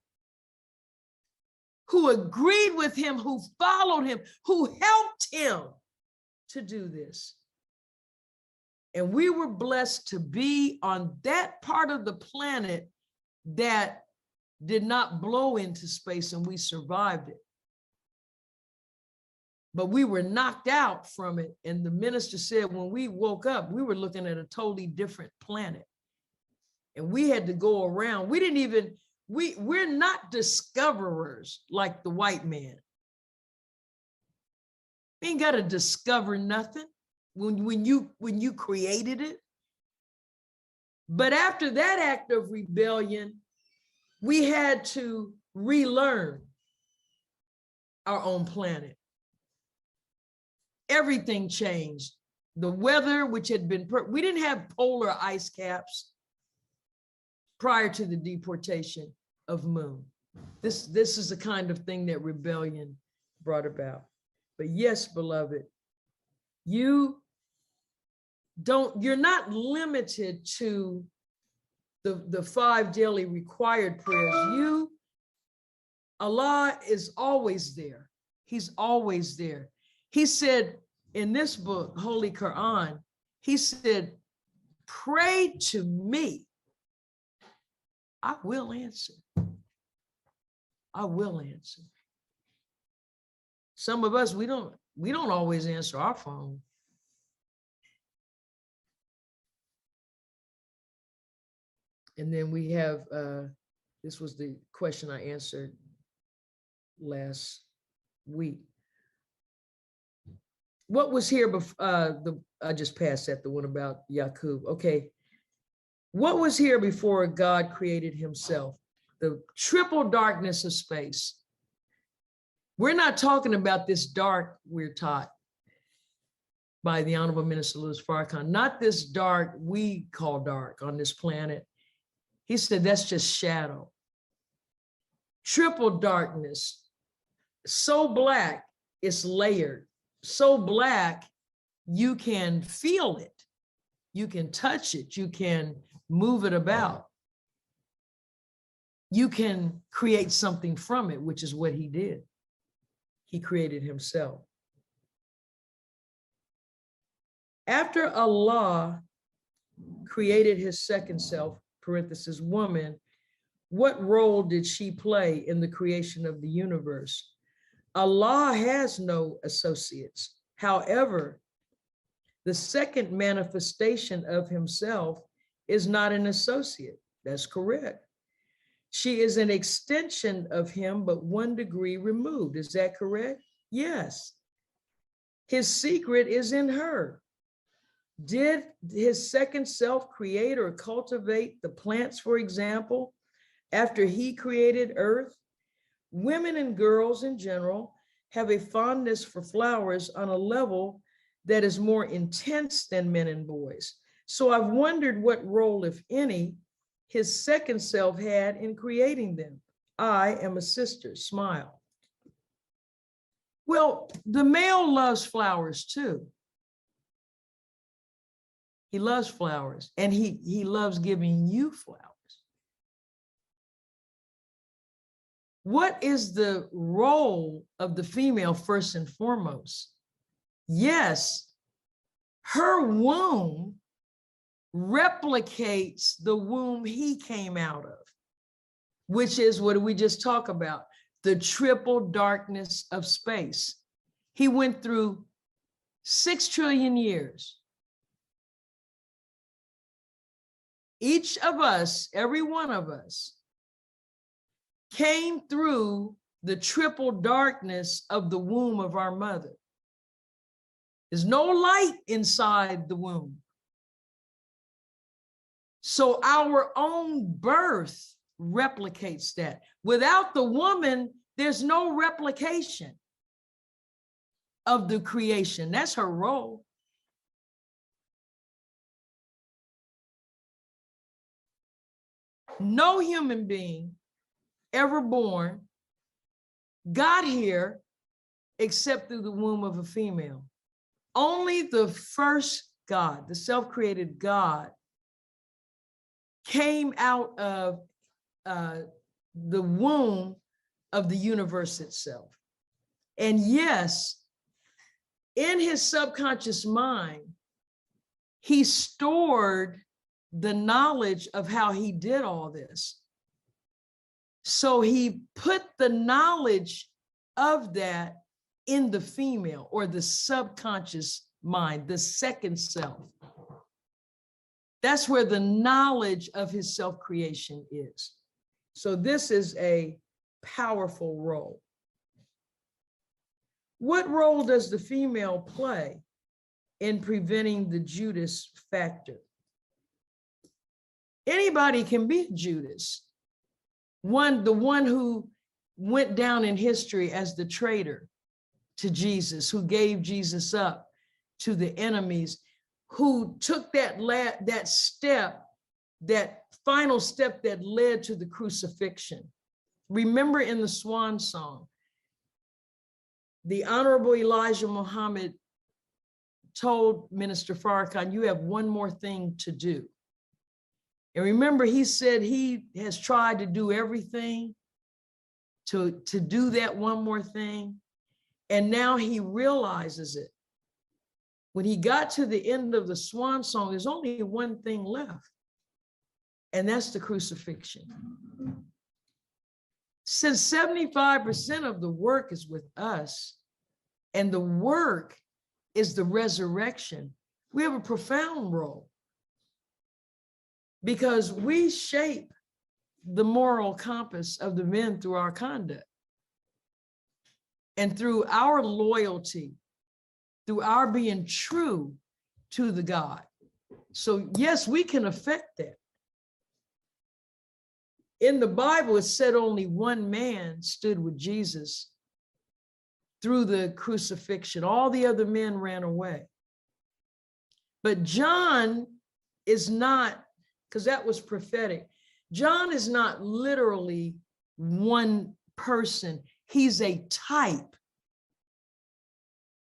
who agreed with him, who followed him, who helped him to do this. And we were blessed to be on that part of the planet that did not blow into space, and we survived it. But we were knocked out from it. And the minister said when we woke up, we were looking at a totally different planet. And we had to go around. We didn't even, we're not discoverers like the white man. We ain't got to discover nothing when you created it. But after that act of rebellion, we had to relearn our own planet. Everything changed. The weather, which had been, we didn't have polar ice caps prior to the deportation of Moon. This is the kind of thing that rebellion brought about. But yes, beloved, you're not limited to the 5 daily required prayers. Allah is always there. He's always there. He said in this book, Holy Quran, he said, pray to me. I will answer. I will answer. Some of us, we don't always answer our phone. And then we have, this was the question I answered last week. What was here before, I just passed that, the one about Yaqub. Okay. What was here before God created himself? The triple darkness of space. We're not talking about this dark we're taught by the Honorable Minister Louis Farrakhan, not this dark we call dark on this planet. He said, that's just shadow. Triple darkness, so black, it's layered. So black, you can feel it. You can touch it. You can move it about. You can create something from it, which is what he did. He created himself. After Allah created his second self, parenthesis, woman, what role did she play in the creation of the universe? Allah has no associates. However, the second manifestation of himself is not an associate. That's correct. She is an extension of him, but 1 degree removed. Is that correct? Yes. His secret is in her. Did his second self create or cultivate the plants, for example, after he created earth? Women and girls in general have a fondness for flowers on a level that is more intense than men and boys. So I've wondered what role, if any, his second self had in creating them. I am a sister, smile. Well, the male loves flowers too. He loves flowers, and he loves giving you flowers. What is the role of the female first and foremost? Yes, her womb replicates the womb he came out of, which is what we just talked about, the triple darkness of space. He went through 6 trillion years. Each of us, every one of us, came through the triple darkness of the womb of our mother. There's no light inside the womb. So our own birth replicates that. Without the woman, there's no replication of the creation. That's her role. No human being ever born got here except through the womb of a female. Only the first God, the self-created God, came out of the womb of the universe itself. And yes, in his subconscious mind, he stored the knowledge of how he did all this. So he put the knowledge of that in the female, or the subconscious mind, the second self. That's where the knowledge of his self-creation is. So this is a powerful role. What role does the female play in preventing the Judas factor? Anybody can be a Judas. The one who went down in history as the traitor to Jesus, who gave Jesus up to the enemies, who took that step, that final step that led to the crucifixion. Remember in the Swan Song, the Honorable Elijah Muhammad told Minister Farrakhan, you have one more thing to do. And remember, he said he has tried to do everything to do that one more thing. And now he realizes it. When he got to the end of the Swan Song, there's only one thing left, and that's the crucifixion. Since 75% of the work is with us, and the work is the resurrection, we have a profound role, because we shape the moral compass of the men through our conduct and through our loyalty, through our being true to the God. So yes, we can affect that. In the Bible, it said only one man stood with Jesus through the crucifixion. All the other men ran away. But John is not, because that was prophetic. John is not literally one person. He's a type.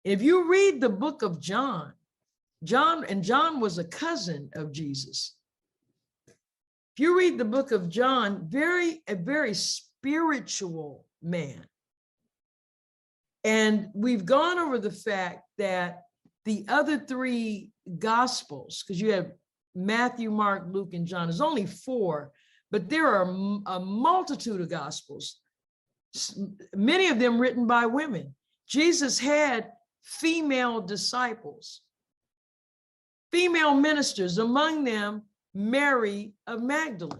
If you read the book of John, John was a cousin of Jesus. If you read the book of John, a very spiritual man. And we've gone over the fact that the other three gospels, because you have Matthew, Mark, Luke, and John, there's only four, but there are a multitude of gospels, many of them written by women. Jesus had female disciples, female ministers, among them Mary of Magdalene,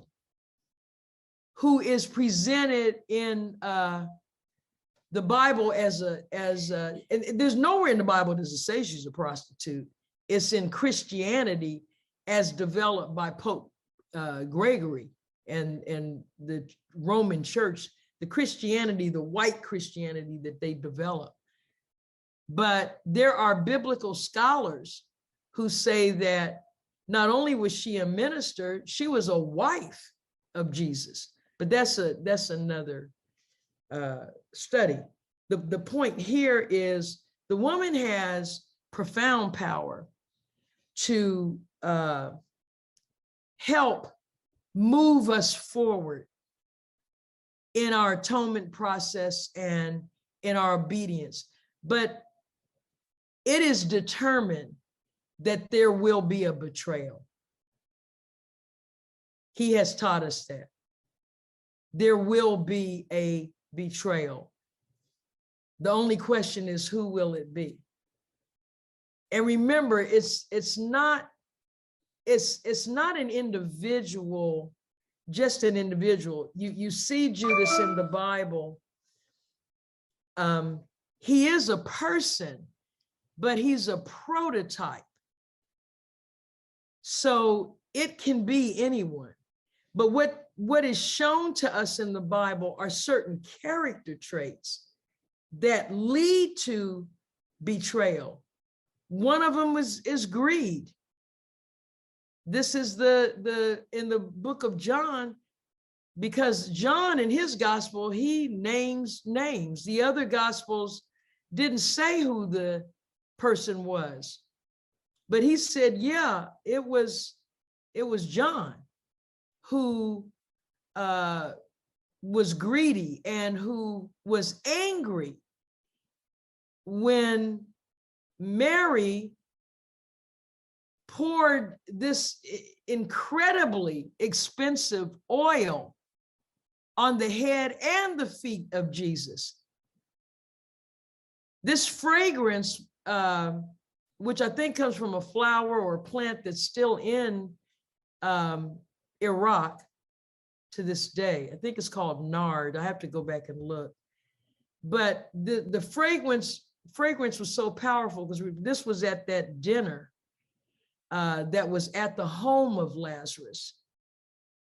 who is presented in the Bible and there's nowhere in the Bible does it say she's a prostitute. It's in Christianity as developed by Pope Gregory and the Roman Church, the Christianity, the white Christianity that they developed. But there are biblical scholars who say that not only was she a minister, she was a wife of Jesus. But that's another study. The point here is the woman has profound power to help move us forward in our atonement process and in our obedience. But it is determined that there will be a betrayal. He has taught us that. There will be a betrayal. The only question is, who will it be? And remember, it's not an individual, just an individual. You see Judas in the Bible. He is a person, but he's a prototype. So it can be anyone. But what is shown to us in the Bible are certain character traits that lead to betrayal. One of them is greed. This is in the book of John, because John in his gospel, he names names. The other gospels didn't say who the person was, but he said, yeah, it was John who was greedy and who was angry when Mary poured this incredibly expensive oil on the head and the feet of Jesus. This fragrance, which I think comes from a flower or a plant that's still in Iraq to this day. I think it's called nard. I have to go back and look. But the fragrance was so powerful because this was at that dinner that was at the home of Lazarus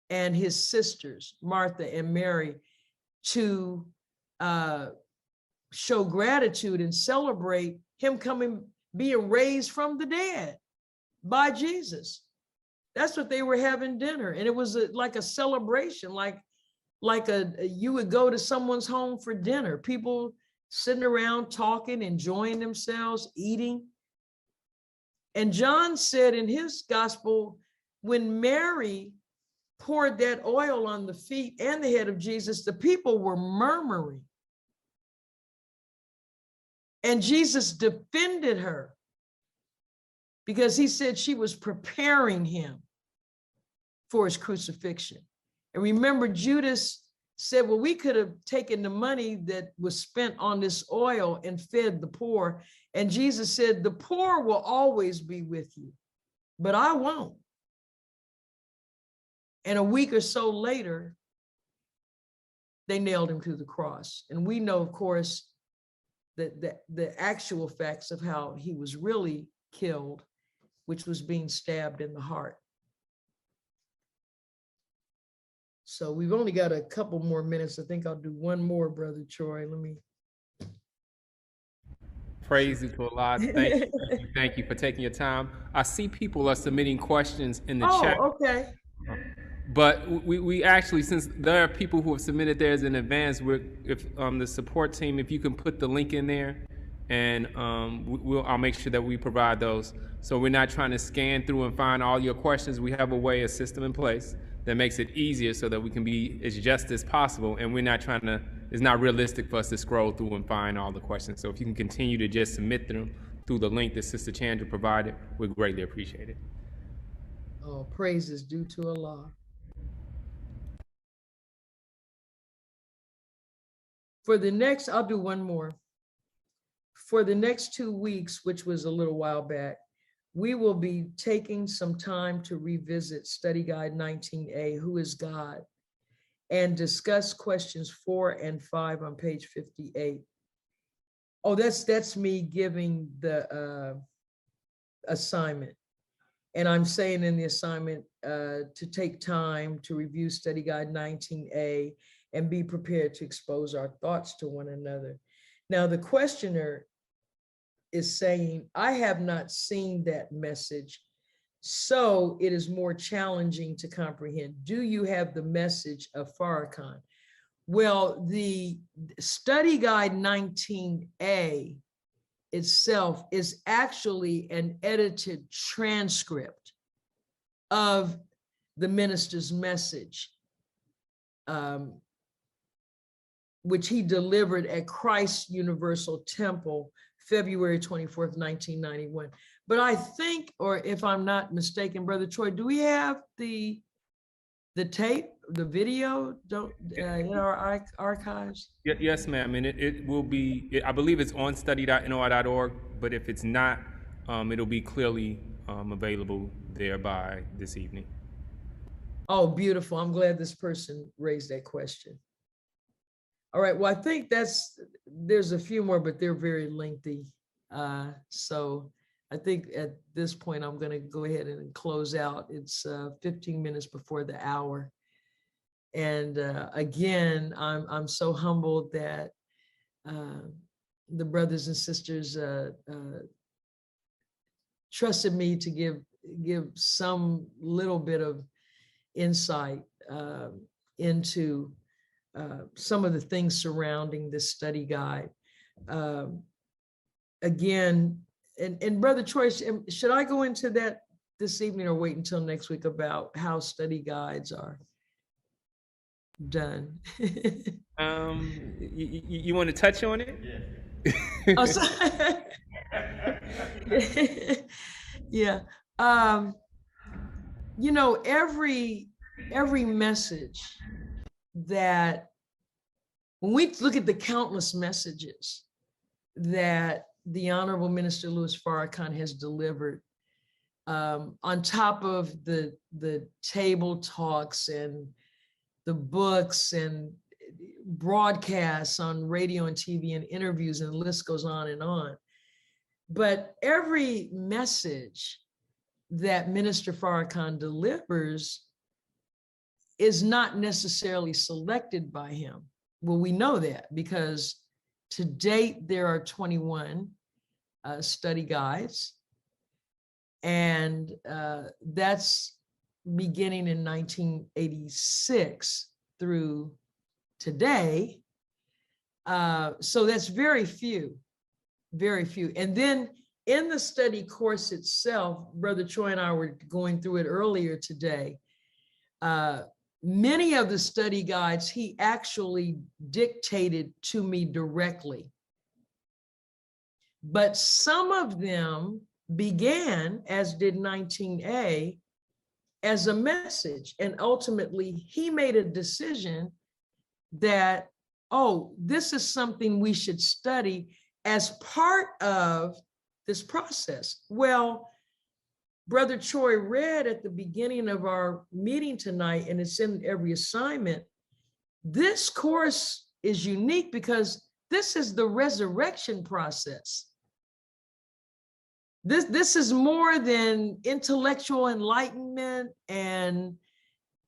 and his sisters, Martha and Mary, to show gratitude and celebrate him being raised from the dead by Jesus. That's what they were having dinner. And it was like a celebration, like you would go to someone's home for dinner, people sitting around talking, enjoying themselves, eating. And John said in his gospel, when Mary poured that oil on the feet and the head of Jesus, the people were murmuring. And Jesus defended her because he said she was preparing him for his crucifixion. And remember, Judas said, well, we could have taken the money that was spent on this oil and fed the poor. And Jesus said, the poor will always be with you, but I won't. And a week or so later, they nailed him to the cross. And we know, of course, that the actual facts of how he was really killed, which was being stabbed in the heart. So we've only got a couple more minutes. I think I'll do one more, Brother Troy. Let me. Praise you to Allah. Thank you for taking your time. I see people are submitting questions in the chat. Oh, okay. But we actually, since there are people who have submitted theirs in advance, if the support team, if you can put the link in there, and I'll make sure that we provide those. So we're not trying to scan through and find all your questions. We have a system in place that makes it easier so that we can be as just as possible. And we're not trying to, it's not realistic for us to scroll through and find all the questions. So if you can continue to just submit them through the link that Sister Chandra provided, we'd greatly appreciate it. Oh, praise is due to Allah. For the next, I'll do one more. For the next 2 weeks, which was a little while back, we will be taking some time to revisit Study Guide 19A, Who is God, and discuss questions 4 and 5 on page 58. Oh, that's me giving the assignment. And I'm saying in the assignment to take time to review Study Guide 19A and be prepared to expose our thoughts to one another. Now, the questioner is saying, I have not seen that message, so it is more challenging to comprehend. Do you have the message of Farrakhan? Well, the Study Guide 19A itself is actually an edited transcript of the minister's message, which he delivered at Christ Universal Temple, February 24th, 1991. But I think, or if I'm not mistaken, Brother Troy, do we have the tape, the video in our archives? Yes, ma'am. And it will be, I believe it's on study.noi.org, but if it's not, it'll be clearly available there by this evening. Oh, beautiful. I'm glad this person raised that question. All right, well, I think there's a few more, but they're very lengthy. So I think at this point, I'm going to go ahead and close out. It's 15 minutes before the hour. And again, I'm so humbled that the brothers and sisters trusted me to give some little bit of insight into some of the things surrounding this study guide. Again, and Brother Troy, should I go into that this evening or wait until next week about how study guides are done? You want to touch on it? Yeah. Oh, yeah. You know, every message that, when we look at the countless messages that the Honorable Minister Louis Farrakhan has delivered, on top of the table talks and the books and broadcasts on radio and TV and interviews, and the list goes on and on. But every message that Minister Farrakhan delivers is not necessarily selected by him. Well, we know that because to date, there are 21 study guides, and that's beginning in 1986 through today. So that's very few, very few. And then in the study course itself, Brother Troy and I were going through it earlier today. Many of the study guides he actually dictated to me directly. But some of them began, as did 19A, as a message. And ultimately, he made a decision that, oh, this is something we should study as part of this process. Well, Brother Troy read at the beginning of our meeting tonight, and it's in every assignment. This course is unique because this is the resurrection process. This is more than intellectual enlightenment and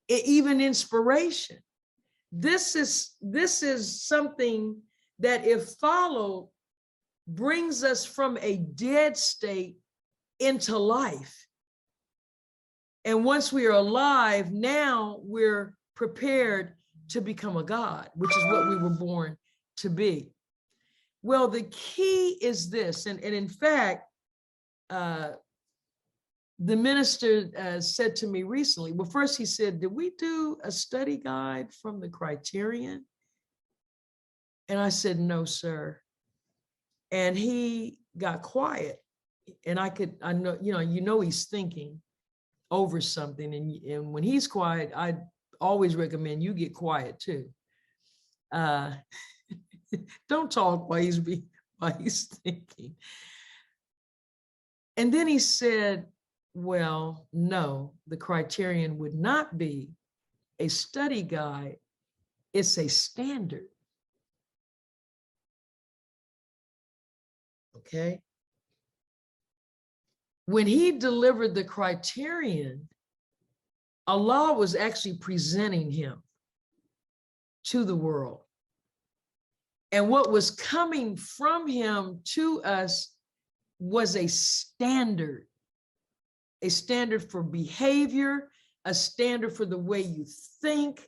even inspiration. This is something that, if followed, brings us from a dead state into life. And once we are alive, now we're prepared to become a God, which is what we were born to be. Well, the key is this, and in fact, the minister said to me recently, well, first he said, did we do a study guide from the Criterion? And I said, no, sir. And he got quiet, and I know, he's thinking over something. And when he's quiet, I always recommend you get quiet too. Don't talk while he's thinking. And then he said, well, no, the Criterion would not be a study guide. It's a standard. Okay. When he delivered the Criterion, Allah was actually presenting him to the world. And what was coming from him to us was a standard for behavior, a standard for the way you think,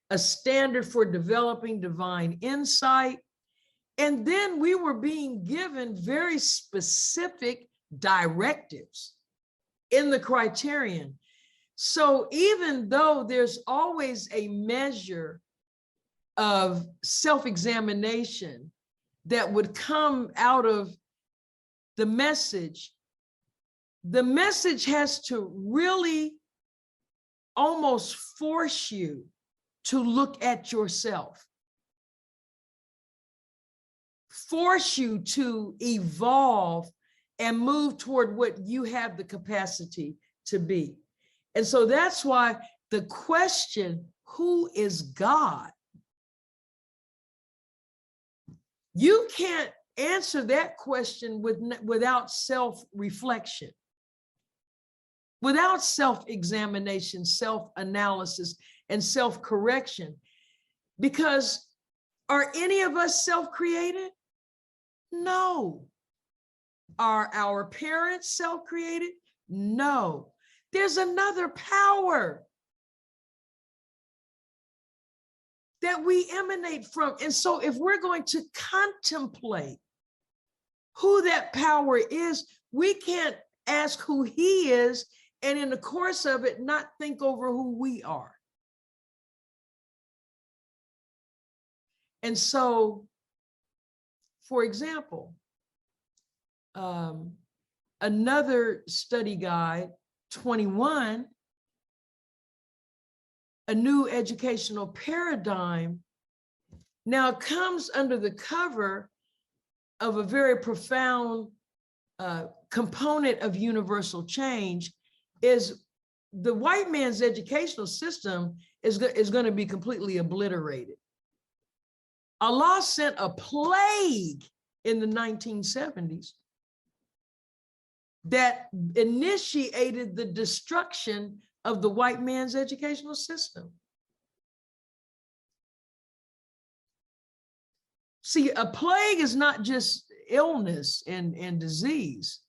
a standard for developing divine insight. And then we were being given very specific directives in the Criterion. So even though there's always a measure of self-examination that would come out of the message has to really almost force you to look at yourself, force you to evolve and move toward what you have the capacity to be. And so that's why the question, who is God? You can't answer that question without self-reflection, without self-examination, self-analysis, and self-correction. Because are any of us self-created? No. Are our parents self-created? No. There's another power that we emanate from. And so if we're going to contemplate who that power is, we can't ask who he is and in the course of it not think over who we are. And so, for example, another study guide, 21, a new educational paradigm, now comes under the cover of a very profound component of universal change. Is the white man's educational system is going to be completely obliterated. Allah sent a plague in the 1970s that initiated the destruction of the white man's educational system. See, a plague is not just illness and disease.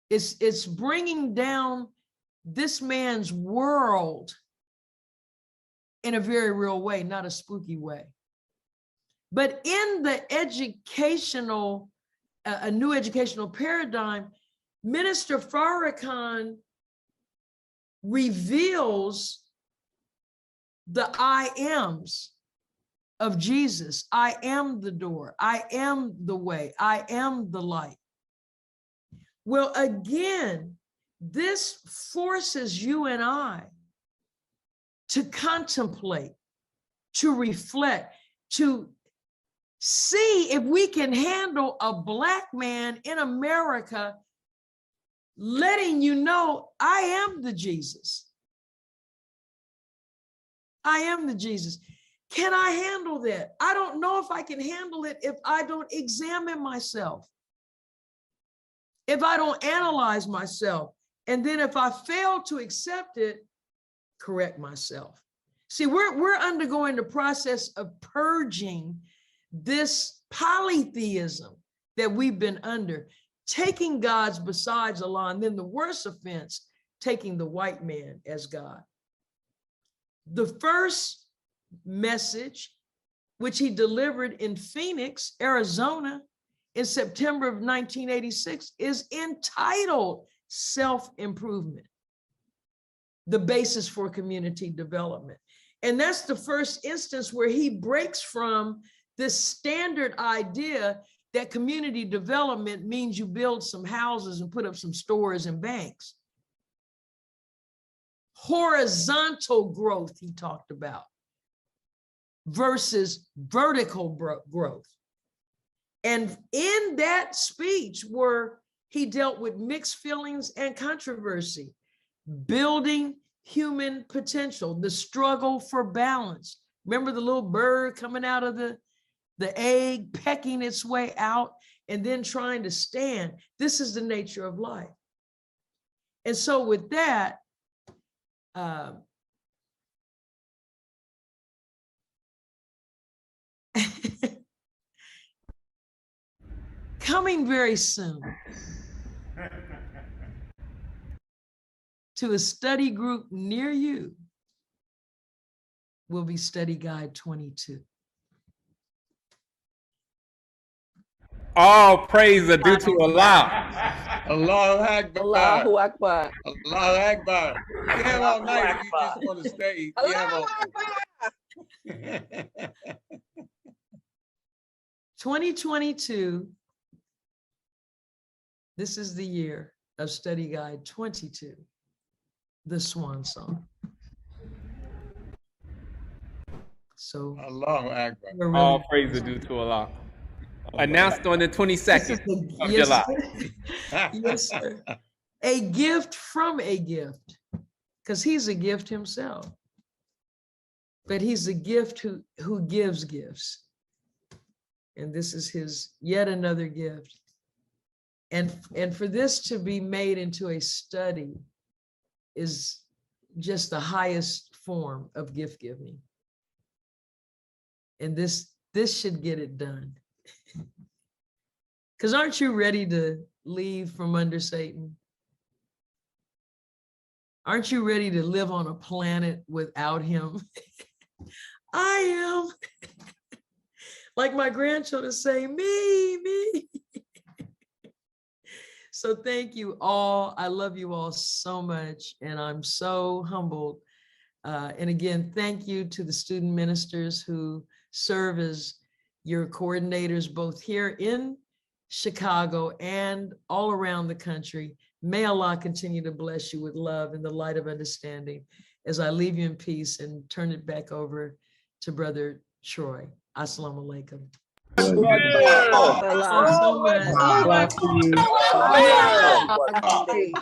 It's bringing down this man's world in a very real way, not a spooky way. But in the educational, a new educational paradigm, Minister Farrakhan reveals the I ams of Jesus. I am the door. I am the way. I am the light. Well, again, this forces you and I to contemplate, to reflect, to see if we can handle a Black man in America letting you know, I am the Jesus. I am the Jesus. Can I handle that? I don't know if I can handle it if I don't examine myself, if I don't analyze myself, and then if I fail to accept it, correct myself. See, we're undergoing the process of purging this polytheism that we've been under, taking gods besides Allah, and then the worst offense, taking the white man as God. The first message, which he delivered in Phoenix, Arizona, in September of 1986, is entitled Self-Improvement, the basis for community development. And that's the first instance where he breaks from this standard idea that community development means you build some houses and put up some stores and banks. Horizontal growth, he talked about, versus vertical growth. And in that speech where he dealt with mixed feelings and controversy, building human potential, the struggle for balance. Remember the little bird coming out of the egg, pecking its way out, and then trying to stand. This is the nature of life. And so with that, coming very soon to a study group near you will be Study Guide 22. All praise are due to Allah. Allahu Akbar. Allahu Akbar. Allahu Akbar. You have all night if you just want to stay. You have all... 2022, this is the year of Study Guide 22, the swan song. So Allahu Akbar. we're All really, praise are due to Allah. Announced on the 22nd of July. yes, sir. A gift from a gift, because he's a gift himself. But he's a gift who gives gifts. And this is his yet another gift. And for this to be made into a study is just the highest form of gift giving. And this should get it done. Because aren't you ready to leave from under Satan? Aren't you ready to live on a planet without him? I am. Like my grandchildren say, me. So thank you all. I love you all so much. And I'm so humbled. And again, thank you to the student ministers who serve as your coordinators, both here in Chicago and all around the country. May Allah continue to bless you with love and the light of understanding as I leave you in peace and turn it back over to Brother Troy. Assalamu alaikum. Allah. So much. Allah.